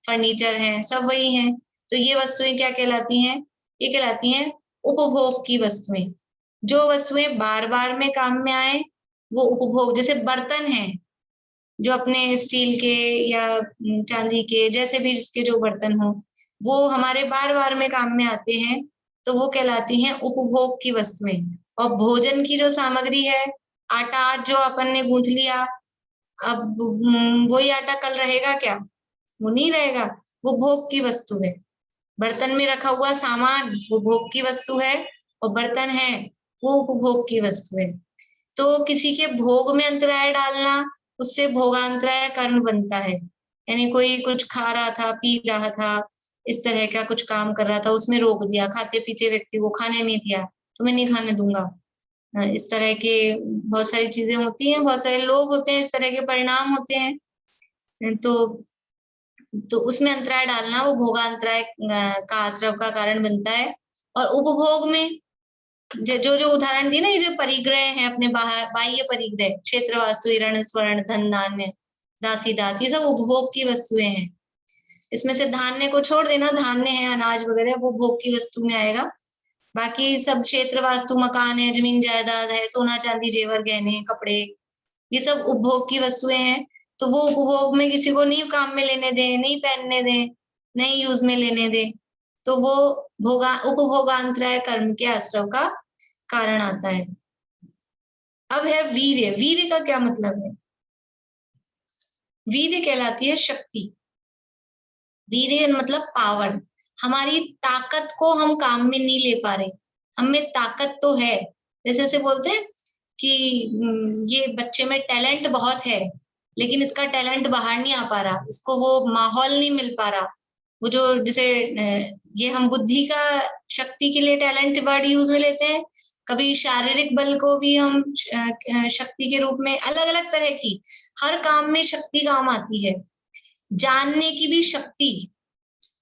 फर्नीचर हैं, सब वही हैं। तो ये वस्तुएं क्या कहलाती हैं? ये कहलाती हैं उपभोग की वस्तुएं। जो वस्तुएं बार बार में काम में आए वो उपभोग। जैसे बर्तन हैं, जो अपने स्टील के या चांदी के, जैसे भी जिसके जो बर्तन हो, वो हमारे बार बार में काम में आते हैं, तो वो कहलाती हैं उपभोग की वस्तुएं। और भोजन की जो सामग्री है, आटा आज जो अपन ने गूंथ लिया, अब वही आटा कल रहेगा क्या? वो नहीं रहेगा, वो भोग की वस्तु है। बर्तन में रखा हुआ सामान वो भोग की वस्तु है, और बर्तन है वो उपभोग की वस्तु है। तो किसी के भोग में अंतराय डालना, उससे भोगांतराय कर्म बनता है। यानी कोई कुछ खा रहा था, पी रहा था, इस तरह का कुछ काम कर रहा था, उसमें रोक दिया, खाते पीते व्यक्ति को खाने नहीं दिया, तो मैं नहीं खाने दूंगा। इस तरह के बहुत सारी चीजें होती हैं, बहुत सारे लोग होते हैं, इस तरह के परिणाम होते हैं। तो उसमें अंतराय डालना वो भोगांतराय का आश्रव का कारण बनता है। और उपभोग में जो जो उदाहरण दिए ना, ये जो परिग्रह हैं अपने बाह्य परिग्रह, क्षेत्र, वास्तु, हिरण, स्वर्ण, धन, धान्य, दासी दासी, सब उपभोग की वस्तुएं हैं। इसमें से धान्य को छोड़ देना, धान्य है अनाज वगैरह, वो भोग की वस्तु में आएगा। बाकी सब क्षेत्र, वास्तु, मकान है, जमीन जायदाद है, सोना चांदी, जेवर, गहने, कपड़े, ये सब उपभोग की वस्तुएं हैं। तो वो उपभोग में किसी को नहीं काम में लेने दें, नहीं पहनने दें, नहीं यूज में लेने दें, तो वो उपभोगांतराय कर्म के आश्रव का कारण आता है। अब है वीर्य। वीर्य का क्या मतलब है? वीर्य कहलाती है शक्ति। वीर्य मतलब पावर। हमारी ताकत को हम काम में नहीं ले पा रहे, हमें ताकत तो है। जैसे से बोलते हैं कि ये बच्चे में टैलेंट बहुत है, लेकिन इसका टैलेंट बाहर नहीं आ पा रहा, इसको वो माहौल नहीं मिल पा रहा। वो जो जैसे ये हम बुद्धि का, शक्ति के लिए टैलेंट वर्ड यूज में लेते हैं, कभी शारीरिक बल को भी हम शक्ति के रूप में, अलग अलग तरह की, हर काम में शक्ति काम आती है। जानने की भी शक्ति,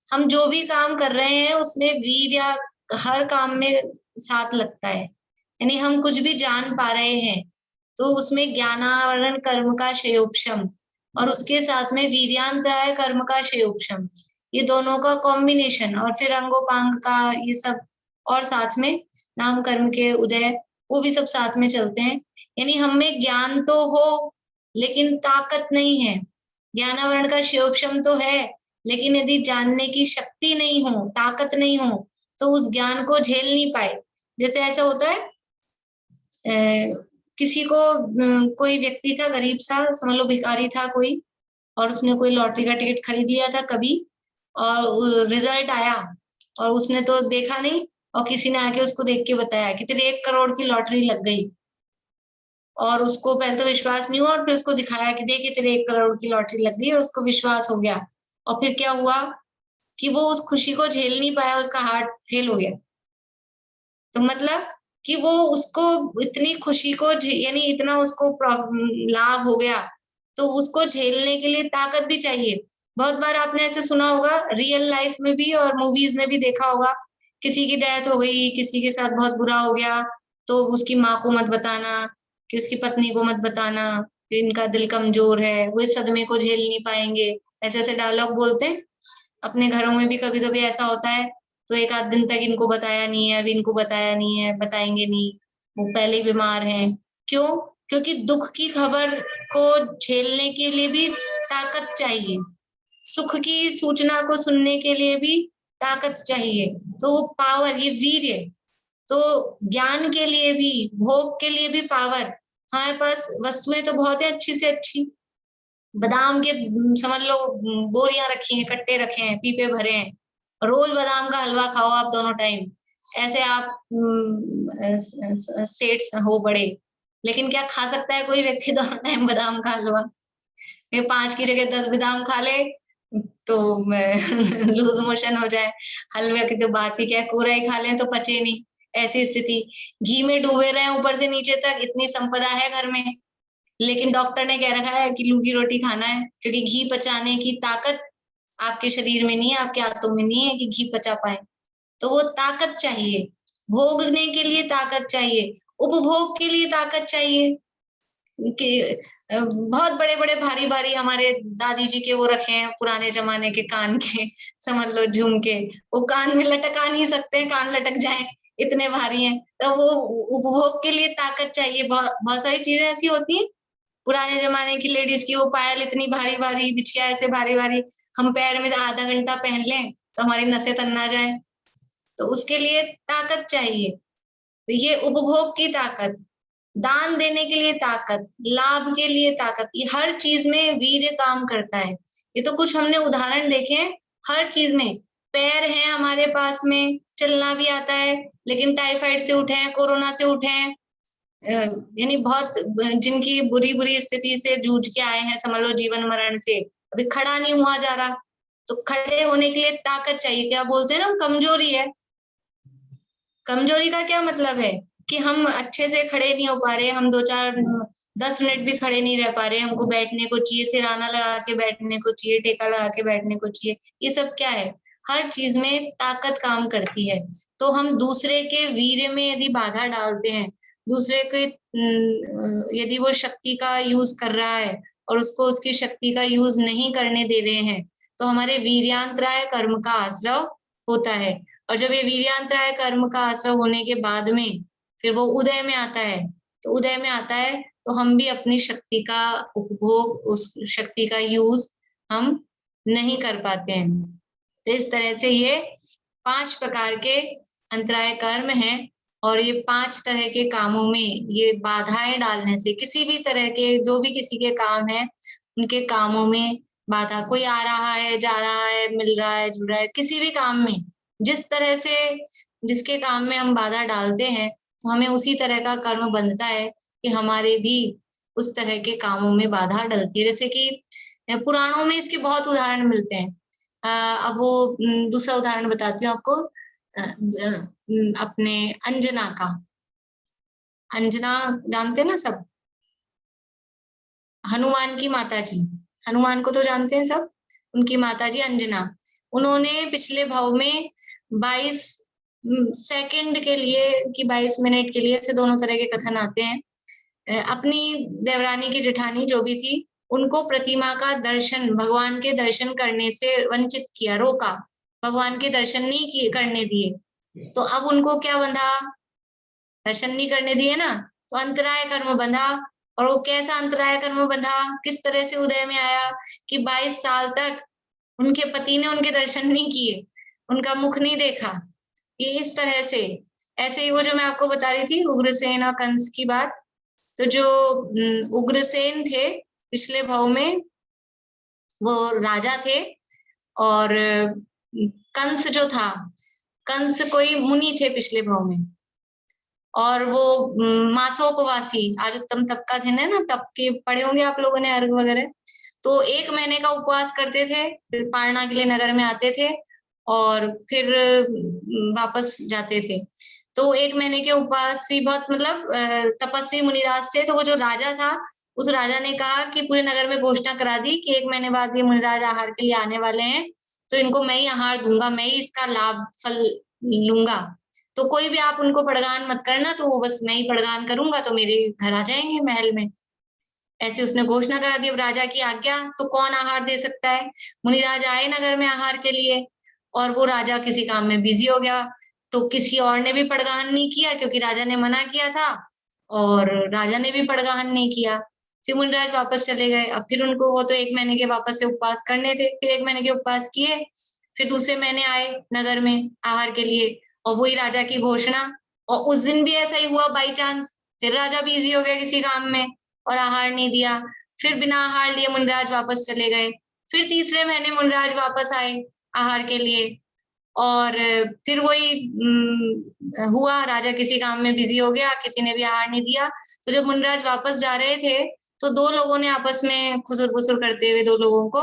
हम जो भी काम कर रहे हैं उसमें वीर्य हर काम में साथ लगता है। यानी हम कुछ भी जान पा रहे हैं तो उसमें ज्ञानावरण कर्म का क्षयोपशम और उसके साथ में वीर्यांतराय कर्म का क्षयोपशम, ये दोनों का कॉम्बिनेशन, और फिर अंगोपांग का ये सब, और साथ में नाम कर्म के उदय, वो भी सब साथ में चलते हैं। यानी हमें ज्ञान तो हो लेकिन ताकत नहीं है, ज्ञानावरण का क्षयोपशम तो है, लेकिन यदि जानने की शक्ति नहीं हो, ताकत नहीं हो, तो उस ज्ञान को झेल नहीं पाए। जैसे ऐसा होता है, किसी को, कोई व्यक्ति था गरीब सा, समझ लो भिखारी था कोई, और उसने कोई लॉटरी का टिकट खरीद लिया था कभी, और रिजल्ट आया और उसने तो देखा नहीं, और किसी ने आके उसको देख के बताया कि तेरे 1 करोड़ की लॉटरी लग गई। और उसको पहले तो विश्वास नहीं हुआ, और फिर उसको दिखाया कि देखिए तेरे 1 करोड़ की लॉटरी लग गई, और उसको विश्वास हो गया। और फिर क्या हुआ कि वो उस खुशी को झेल नहीं पाया, उसका हार्ट फेल हो गया। तो मतलब कि वो उसको इतनी खुशी को, यानी इतना उसको लाभ हो गया, तो उसको झेलने के लिए ताकत भी चाहिए। बहुत बार आपने ऐसे सुना होगा, रियल लाइफ में भी और मूवीज में भी देखा होगा, किसी की डेथ हो गई, किसी के साथ बहुत बुरा हो गया, तो उसकी माँ को मत बताना, कि उसकी पत्नी को मत बताना, कि इनका दिल कमजोर है, वो इस सदमे को झेल नहीं पाएंगे, ऐसे ऐसे डायलॉग बोलते हैं। अपने घरों में भी कभी कभी ऐसा होता है, तो एक आध दिन तक इनको बताया नहीं है, अभी इनको बताया नहीं है, बताएंगे नहीं, वो पहले ही बीमार हैं। क्यों? क्योंकि दुख की खबर को झेलने के लिए भी ताकत चाहिए, सुख की सूचना को सुनने के लिए भी ताकत चाहिए। तो वो पावर, ये वीर्य, तो ज्ञान के लिए भी, भोग के लिए भी पावर। हमारे पास वस्तुएं तो बहुत है अच्छी से अच्छी, बादाम के समझ लो बोरियां रखी हैं, कट्टे रखे हैं, पीपे भरे हैं, रोज बादाम का हलवा खाओ आप दोनों टाइम, ऐसे आप सेठ हो बड़े, लेकिन क्या खा सकता है कोई व्यक्ति दोनों टाइम बादाम का हलवा? ये 5 की जगह 10 बादाम खा ले तो लूज मोशन हो जाए, हलवे की तो बात ही क्या है, कोरा ही खा लें तो पचे नहीं, ऐसी स्थिति। घी में डूबे रहे ऊपर से नीचे तक, इतनी संपदा है घर में, लेकिन डॉक्टर ने कह रखा है कि लू की रोटी खाना है, क्योंकि घी पचाने की ताकत आपके शरीर में नहीं है, आपके हाथों में नहीं है कि घी पचा पाए। तो वो ताकत चाहिए, भोगने के लिए ताकत चाहिए, उपभोग के लिए ताकत चाहिए। कि बहुत बड़े बड़े भारी भारी हमारे दादी जी के वो रखे हैं पुराने जमाने के कान के, समझ लो झुमके, वो कान में लटका नहीं सकते, कान लटक जाए, इतने भारी हैं। तो वो उपभोग के लिए ताकत चाहिए। बहुत सारी चीजें ऐसी होती हैं पुराने जमाने की लेडीज की, वो पायल इतनी भारी भारी, बिछिया ऐसे भारी भारी, हम पैर में आधा घंटा पहन लें तो हमारी नसें तन्ना जाए, तो उसके लिए ताकत चाहिए। तो ये उपभोग की ताकत, दान देने के लिए ताकत, लाभ के लिए ताकत, ये हर चीज में वीर्य काम करता है। ये तो कुछ हमने उदाहरण देखे हैं, हर चीज में। पैर हैं हमारे पास में, चलना भी आता है, लेकिन टाइफाइड से उठे हैं, कोरोना से उठे हैं, यानी बहुत जिनकी बुरी बुरी स्थिति से जूझ के आए हैं, समझ लो जीवन मरण से, अभी खड़ा नहीं हुआ जा रहा, तो खड़े होने के लिए ताकत चाहिए। क्या बोलते हैं ना, कमजोरी है। कमजोरी का क्या मतलब है कि हम अच्छे से खड़े नहीं हो पा रहे, हम 2-4-10 मिनट भी खड़े नहीं रह पा रहे, हमको बैठने को चाहिए, सिरहाना लगा के बैठने को चाहिए, टेका लगा के बैठने को चाहिए। ये सब क्या है? हर चीज में ताकत काम करती है। तो हम दूसरे के वीर्य में यदि बाधा डालते हैं, दूसरे के यदि वो शक्ति का यूज कर रहा है और उसको उसकी शक्ति का यूज नहीं करने दे रहे हैं, तो हमारे वीर्यांतराय कर्म का आश्रव होता है। और जब ये वीर्यांतराय कर्म का आश्रय होने के बाद में फिर वो उदय में आता है, तो उदय में आता है तो हम भी अपनी शक्ति का उपभोग, उस शक्ति का यूज हम नहीं कर पाते हैं। तो इस तरह से ये 5 प्रकार के अंतराय कर्म हैं, और ये 5 तरह के कामों में ये बाधाएं डालने से, किसी भी तरह के जो भी किसी के काम है उनके कामों में बाधा, कोई आ रहा है, जा रहा है, मिल रहा है, जुड़ रहा है, किसी भी काम में जिस तरह से जिसके काम में हम बाधा डालते हैं, तो हमें उसी तरह का कर्म बनता है कि हमारे भी उस तरह के कामों में बाधा डलती है। जैसे कि पुराणों में इसके बहुत उदाहरण मिलते हैं। अब वो दूसरा उदाहरण बताती हूँ आपको, अपने अंजना का। अंजना जानते हैं ना सब, हनुमान की माता जी, हनुमान को तो जानते हैं सब, उनकी माता जी अंजना, उन्होंने पिछले भाव में 22 सेकंड के लिए कि 22 मिनट के लिए, ऐसे दोनों तरह के कथन आते हैं, अपनी देवरानी की जेठानी जो भी थी, उनको प्रतिमा का दर्शन, भगवान के दर्शन करने से वंचित किया, रोका, भगवान के दर्शन नहीं करने दिए। तो अब उनको क्या बंधा? दर्शन नहीं करने दिए ना, तो अंतराय कर्म बंधा। और वो कैसा अंतराय कर्म बंधा, किस तरह से उदय में आया कि 22 साल तक उनके पति ने उनके दर्शन नहीं किए, उनका मुख नहीं देखा। ये इस तरह से, ऐसे ही वो जो मैं आपको बता रही थी उग्रसेन और कंस की बात, तो जो उग्रसेन थे पिछले भाव में वो राजा थे, और कंस जो था, कंस कोई मुनि थे पिछले भाव में, और वो मासोपवासी, आज उत्तम तप का दिन है ना, तप के पढ़े होंगे आप लोगों ने अर्घ वगैरह, तो 1 महीने का उपवास करते थे, फिर पारणा के लिए नगर में आते थे और फिर वापस जाते थे। तो 1 महीने के उपवास ही बहुत मतलब तपस्वी मुनिराज थे। तो वो जो राजा था, उस राजा ने कहा कि पूरे नगर में घोषणा करा दी कि 1 महीने बाद ये मुनिराज आहार के लिए आने वाले हैं, तो इनको मैं ही आहार दूंगा, मैं ही इसका लाभ फल लूंगा, तो कोई भी आप उनको पड़गान मत करना, तो वो बस मैं ही पड़गान करूंगा तो मेरे घर आ जाएंगे महल में। ऐसे उसने घोषणा करा दी। अब राजा की आज्ञा, तो कौन आहार दे सकता है। मुनिराज आए नगर में आहार के लिए, और वो राजा किसी काम में बिजी हो गया, तो किसी और ने भी पड़गाहन नहीं किया, क्योंकि राजा ने मना किया था, और राजा ने भी पड़गाहन नहीं किया। फिर मुनिराज वापस चले गए। अब फिर उनको, वो तो 1 महीने के वापस से उपवास करने थे, फिर 1 महीने के उपवास किए, फिर दूसरे महीने आए नगर में आहार के लिए, और वही राजा की घोषणा। और उस दिन भी ऐसा ही हुआ बाई चांस, फिर राजा बिजी हो गया किसी काम में और आहार नहीं दिया। फिर बिना आहार लिए मुनिराज वापस चले गए। फिर तीसरे महीने मुनिराज वापस आए आहार के लिए, और फिर वही हुआ, राजा किसी काम में बिजी हो गया, किसी ने भी आहार नहीं दिया। तो जब मुनिराज वापस जा रहे थे, तो 2 लोगों ने आपस में खुसुर फुसुर करते हुए, 2 लोगों को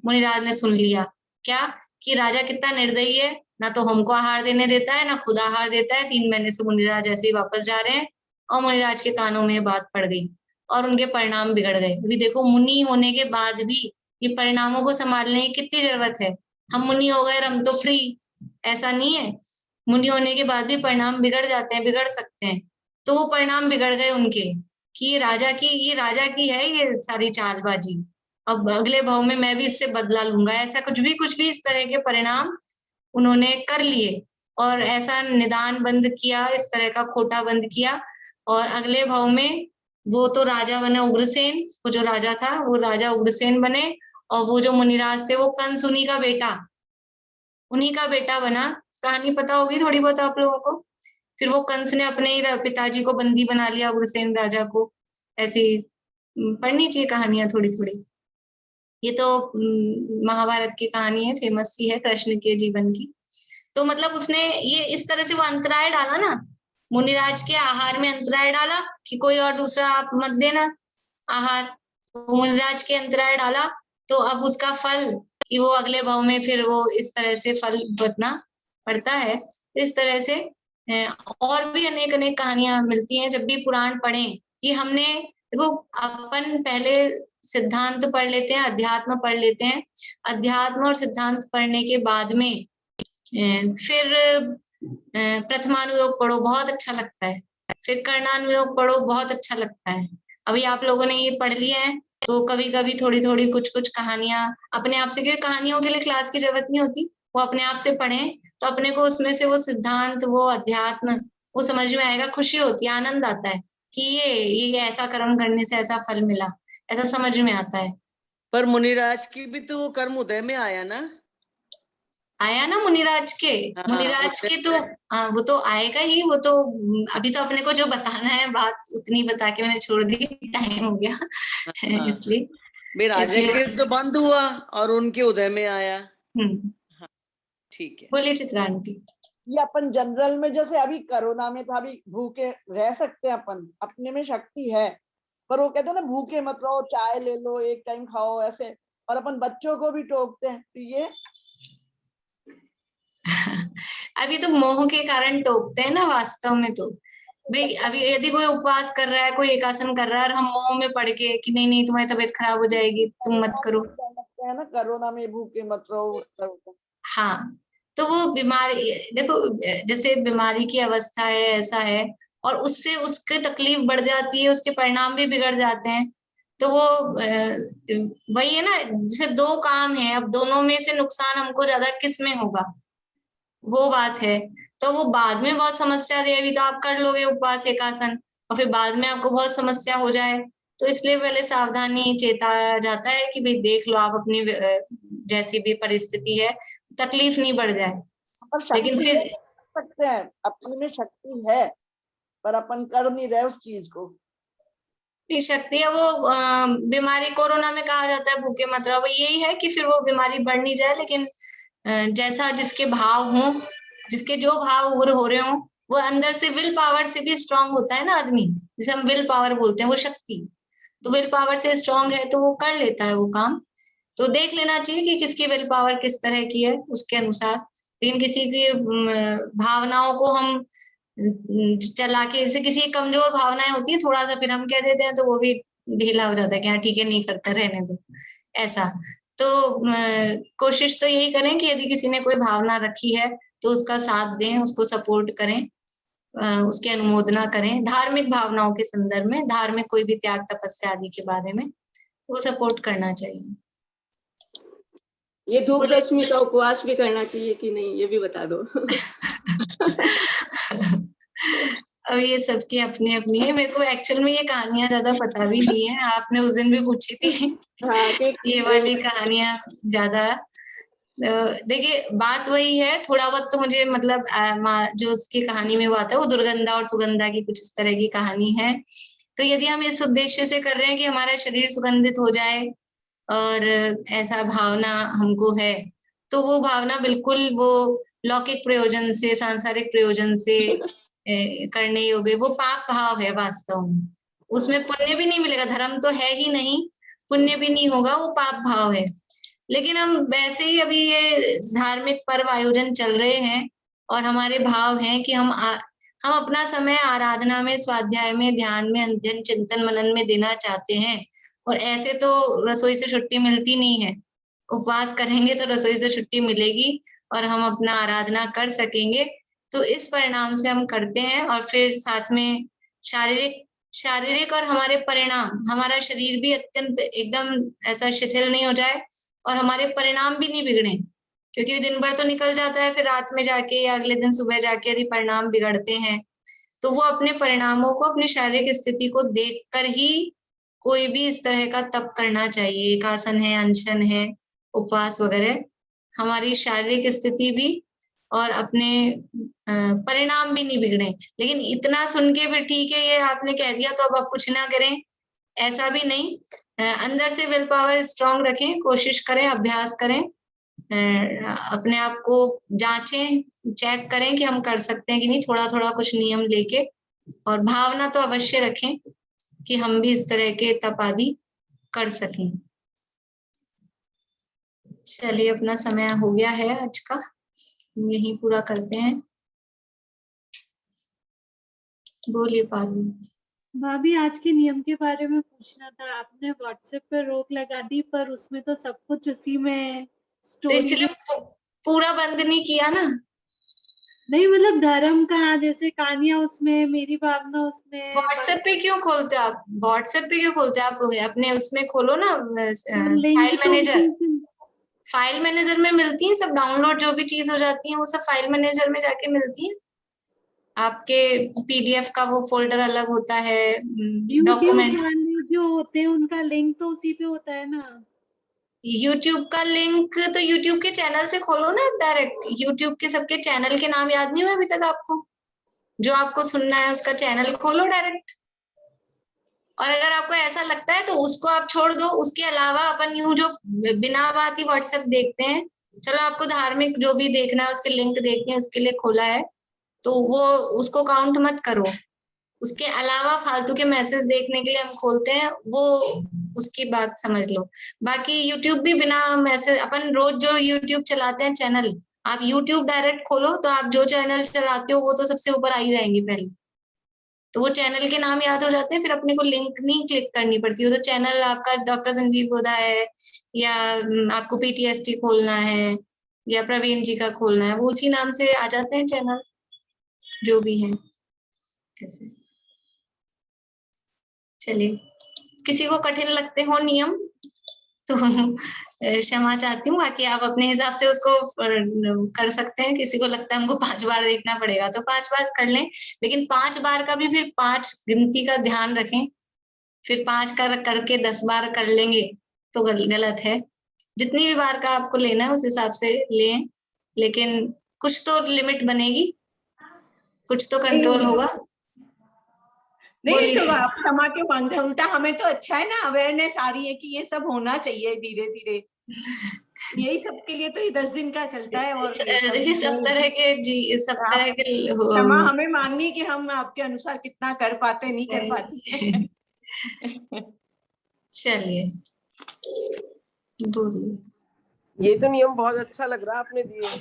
मुनिराज ने सुन लिया। क्या कि राजा कितना निर्दयी है, ना तो हमको आहार देने देता है, ना खुद आहार देता है। 3 महीने से मुनिराज ऐसे ही वापस जा रहे हैं, और मुनिराज के कानों में ये बात पड़ गई, और उनके परिणाम बिगड़ गए। अभी देखो, मुनि होने के बाद भी ये परिणामों को संभालने की कितनी जरूरत है। हम मुनि हो गए और हम तो फ्री, ऐसा नहीं है। मुनि होने के बाद भी परिणाम बिगड़ जाते हैं, बिगड़ सकते हैं। तो वो परिणाम बिगड़ गए उनके, कि ये राजा की है ये सारी चालबाजी, अब अगले भाव में मैं भी इससे बदला लूंगा, ऐसा कुछ भी इस तरह के परिणाम उन्होंने कर लिए, और ऐसा निदान बंद किया, इस तरह का खोटा बंद किया। और अगले भाव में वो तो राजा बने उग्रसेन, वो जो राजा था वो राजा उग्रसेन बने, और वो जो मुनिराज थे वो कंस उन्हीं का बेटा बना। कहानी पता होगी थोड़ी बहुत आप लोगों को। फिर वो कंस ने अपने ही पिताजी को बंदी बना लिया, उग्रसेन राजा को। ऐसी पढ़नी चाहिए कहानियां थोड़ी थोड़ी। ये तो महाभारत की कहानी है, फेमस सी है कृष्ण के जीवन की। तो मतलब उसने ये इस तरह से वो अंतराय डाला ना, मुनिराज के आहार में अंतराय डाला कि कोई और दूसरा आप मत देना आहार। तो मुनिराज के अंतराय डाला, तो अब उसका फल कि वो अगले भाव में फिर वो इस तरह से फल भुगतना पड़ता है। तो इस तरह से और भी अनेक अनेक कहानियां मिलती हैं जब भी पुराण पढ़ें। कि हमने देखो, अपन पहले सिद्धांत पढ़ लेते हैं, अध्यात्म पढ़ लेते हैं। अध्यात्म और सिद्धांत पढ़ने के बाद में फिर प्रथमानुयोग पढ़ो, बहुत अच्छा लगता है। फिर कर्णानुयोग पढ़ो, बहुत अच्छा लगता है। अभी आप लोगों ने ये पढ़ लिया है, तो कभी कभी थोड़ी थोड़ी कुछ कुछ कहानियां अपने आप से, क्योंकि कहानियों के लिए क्लास की जरूरत नहीं होती, वो अपने आप से पढ़ें तो अपने को उसमें से वो सिद्धांत, वो अध्यात्म, वो समझ में आएगा। खुशी होती है, आनंद आता है कि ये ऐसा कर्म करने से ऐसा फल मिला, ऐसा समझ में आता है। पर मुनिराज की भी तो वो कर्म उदय में आया ना, आया ना मुनिराज के। हाँ, मुनिराज के तो वो तो आएगा ही। वो तो अभी तो अपने को जो बताना है बात उतनी बता के मैंने छोड़ दी, टाइम हो गया हाँ। इसलिए भाई राजा के तो बंद हुआ और उनके उदय में आया। हाँ, ठीक है। बोलिए चित्रांटी। ये अपन जनरल में, जैसे अभी कोरोना में था, अभी भूखे रह सकते हैं अपन, अपने में शक्ति है, पर वो कहते हैं ना भूखे मत रहो, चाय ले लो, एक टाइम खाओ, ऐसे। और अपन बच्चों को भी टोकते हैं, तो ये अभी तो मोह के कारण टोकते हैं ना वास्तव में। तो भाई अभी यदि कोई उपवास कर रहा है, कोई एकासन कर रहा है, और हम मोह में पड़ के कि नहीं नहीं तुम्हारी तबीयत खराब हो जाएगी, तुम मत करो। है ना, कोरोना में भूखे मत रहो। हाँ, तो वो बीमारी, देखो जैसे बीमारी की अवस्था है, ऐसा है, और उससे उसके तकलीफ बढ़ जाती है, उसके परिणाम भी बिगड़ जाते हैं। तो वो वही है ना, जैसे 2 काम है, अब दोनों में से नुकसान हमको ज्यादा किस में होगा, वो बात है। तो वो बाद में बहुत समस्या दे। अभी तो आप कर लोगे उपवास एकासन, और फिर बाद में आपको बहुत समस्या हो जाए, तो इसलिए पहले सावधानी चेताया जाता है कि भाई देख लो आप अपनी जैसी भी परिस्थिति है, तकलीफ नहीं बढ़ जाए। पर लेकिन शक्ति फिर सकते हैं, अपने में शक्ति है, पर अपन कर नहीं रहे उस चीज को। शक्ति है वो बीमारी, कोरोना में कहा जाता है भूखे मत रहो, यही है कि फिर वो बीमारी बढ़ नहीं जाए। लेकिन जैसा जिसके भाव हो, जिसके जो भाव उग्र हो रहे हो, वो अंदर से विल पावर से भी स्ट्रांग होता है ना आदमी, जिसे हम विल पावर बोलते हैं, वो शक्ति। तो विल पावर से स्ट्रांग है तो वो कर लेता है वो काम। तो देख लेना चाहिए कि किसकी विल पावर किस तरह की है, उसके अनुसार। लेकिन किसी की भावनाओं को हम चला के, जैसे किसी की कमजोर भावनाएं होती है थोड़ा सा, फिर हम कह देते हैं तो वो भी ढीला हो जाता है कि हाँ ठीक है, नहीं करता, रहने दो, ऐसा। तो कोशिश तो यही करें कि यदि किसी ने कोई भावना रखी है तो उसका साथ दें, उसको सपोर्ट करें। उसकी अनुमोदना करें धार्मिक भावनाओं के संदर्भ में, धार्मिक कोई भी त्याग तपस्या आदि के बारे में वो सपोर्ट करना चाहिए। ये धूप दशमी का उपवास भी करना चाहिए कि नहीं, ये भी बता दो। अब ये सबकी अपनी अपनी है, मेरे को एक्चुअल में ये कहानियां ज्यादा पता भी नहीं है, आपने उस दिन भी पूछी थी। हाँ, ये वाली कहानियां ज्यादा देखिए बात वही है, थोड़ा बहुत तो मुझे मतलब जो उसकी कहानी में वो आता है वो दुर्गंधा और सुगंधा की कुछ इस तरह की कहानी है। तो यदि हम इस उद्देश्य से कर रहे हैं कि हमारा शरीर सुगंधित हो जाए और ऐसा भावना हमको है, तो वो भावना बिल्कुल वो लौकिक प्रयोजन से, सांसारिक प्रयोजन से करने योग्य, वो पाप भाव है वास्तव में। उसमें पुण्य भी नहीं मिलेगा, धर्म तो है ही नहीं, पुण्य भी नहीं होगा, वो पाप भाव है। लेकिन हम वैसे ही अभी ये धार्मिक पर्व आयोजन चल रहे हैं और हमारे भाव हैं कि हम अपना समय आराधना में, स्वाध्याय में, ध्यान में, अध्ययन चिंतन मनन में देना चाहते हैं। और ऐसे तो रसोई से छुट्टी मिलती नहीं है, उपवास करेंगे तो रसोई से छुट्टी मिलेगी और हम अपना आराधना कर सकेंगे। तो इस परिणाम से हम करते हैं और फिर साथ में शारीरिक और हमारे परिणाम, हमारा शरीर भी अत्यंत एकदम ऐसा शिथिल नहीं हो जाए और हमारे परिणाम भी नहीं बिगड़े, क्योंकि दिन भर तो निकल जाता है, फिर रात में जाके या अगले दिन सुबह जाके यदि परिणाम बिगड़ते हैं तो वो अपने परिणामों को, अपनी शारीरिक स्थिति को देखकर ही कोई भी इस तरह का तप करना चाहिए। एक आसन है, अनशन है, उपवास वगैरह, हमारी शारीरिक स्थिति भी और अपने परिणाम भी नहीं बिगड़े। लेकिन इतना सुन के भी ठीक है, ये आपने कह दिया तो अब आप कुछ ना करें, ऐसा भी नहीं। अंदर से विल पावर स्ट्रांग रखें, कोशिश करें, अभ्यास करें, अपने आप को जांचें, चेक करें कि हम कर सकते हैं कि नहीं, थोड़ा थोड़ा कुछ नियम लेके, और भावना तो अवश्य रखें कि हम भी इस तरह के तप आदि कर सकें। चलिए अपना समय हो गया है आज का, यही पूरा करते हैं। बोलिए पारुल। भाभी आज के नियम के बारे में पूछना था, आपने व्हाट्सएप पे रोक लगा दी पर उसमें तो सब कुछ उसी में तो स्टोरी इसलिए पूरा बंद नहीं किया ना। नहीं मतलब धर्म का, जैसे कहानियां उसमें, मेरी भावना उसमें। व्हाट्सएप पे क्यों खोलते हो आप? व्हाट्सएप पे क्यों खोलते हो आप? अपने उसमें खोलो ना, लिंक फाइल तो मैनेजर। फाइल मैनेजर में मिलती है सब डाउनलोड, जो भी चीज हो जाती है वो सब फाइल मैनेजर में जाके मिलती है। आपके पीडीएफ का वो फोल्डर अलग होता है, यूट्यूब डॉक्यूमेंट्स। वाले जो होते हैं उनका लिंक तो उसी पे होता है ना। यूट्यूब का लिंक तो यूट्यूब के चैनल से खोलो ना डायरेक्ट। यूट्यूब के सबके चैनल के नाम याद नहीं हुए अभी तक आपको? जो आपको सुनना है उसका चैनल खोलो डायरेक्ट। और अगर आपको ऐसा लगता है तो उसको आप छोड़ दो। उसके अलावा अपन यूं जो बिना बात ही व्हाट्सएप देखते हैं, चलो आपको धार्मिक जो भी देखना है उसके लिंक देखने उसके लिए खोला है, तो वो उसको काउंट मत करो। उसके अलावा फालतू के मैसेज देखने के लिए हम खोलते हैं, वो उसकी बात समझ लो। बाकी यूट्यूब भी बिना मैसेज, अपन रोज जो यूट्यूब चलाते हैं चैनल, आप यूट्यूब डायरेक्ट खोलो तो आप जो चैनल चलाते हो वो तो सबसे ऊपर आ ही जाएंगे पहले, तो वो चैनल के नाम याद हो जाते हैं, फिर अपने को लिंक नहीं क्लिक करनी पड़ती। वो तो चैनल आपका डॉक्टर संजीव गोदा है या आपको पीटीएसटी खोलना है या प्रवीण जी का खोलना है, वो उसी नाम से आ जाते हैं चैनल जो भी है। कैसे, चलिए किसी को कठिन लगते हो नियम तो क्षमा चाहती हूँ, बाकी आप अपने हिसाब से उसको कर सकते हैं। किसी को लगता है हमको 5 बार देखना पड़ेगा तो 5 बार कर लें, लेकिन 5 बार का भी फिर 5 गिनती का ध्यान रखें। फिर 5 करके 10 बार कर लेंगे तो गलत है। जितनी भी बार का आपको लेना है उस हिसाब से लें, लेकिन कुछ तो लिमिट बनेगी, कुछ तो कंट्रोल होगा। नहीं तो आप क्षमा क्यों मांगते हैं? उल्टा हमें तो अच्छा है ना, अवेयरनेस आ रही है कि ये सब होना चाहिए धीरे धीरे। यही सब के लिए तो ये 10 दिन का चलता है। और देखिए सब तरह के सब तरह के क्षमा हमें मांगनी कि हम आपके अनुसार कितना कर पाते नहीं कर पाते। चलिए बोलिए। ये तो नियम बहुत अच्छा लग रहा है आपने दिए।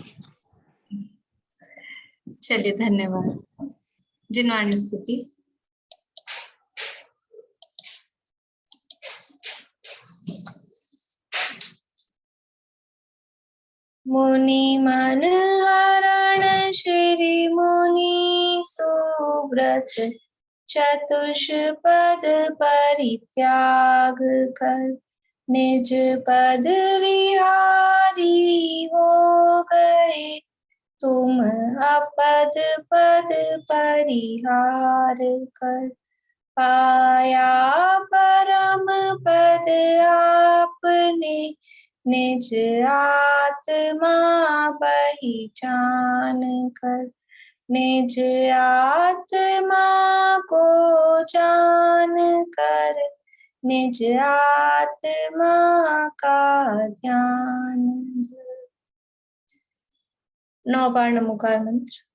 चलिए धन्यवाद। जिनवाणी स्तुति। मुनि मन हरण श्री मुनि सो व्रत चतुष्पद परित्याग कर निज पद विहारी हो गए तुम अपद पद परिहार कर पाया परम पद आपने निज आत्मा पहचान कर निज आत्मा को जान कर निज आत्मा का ध्यान। 9 बार नमोकार मंत्र।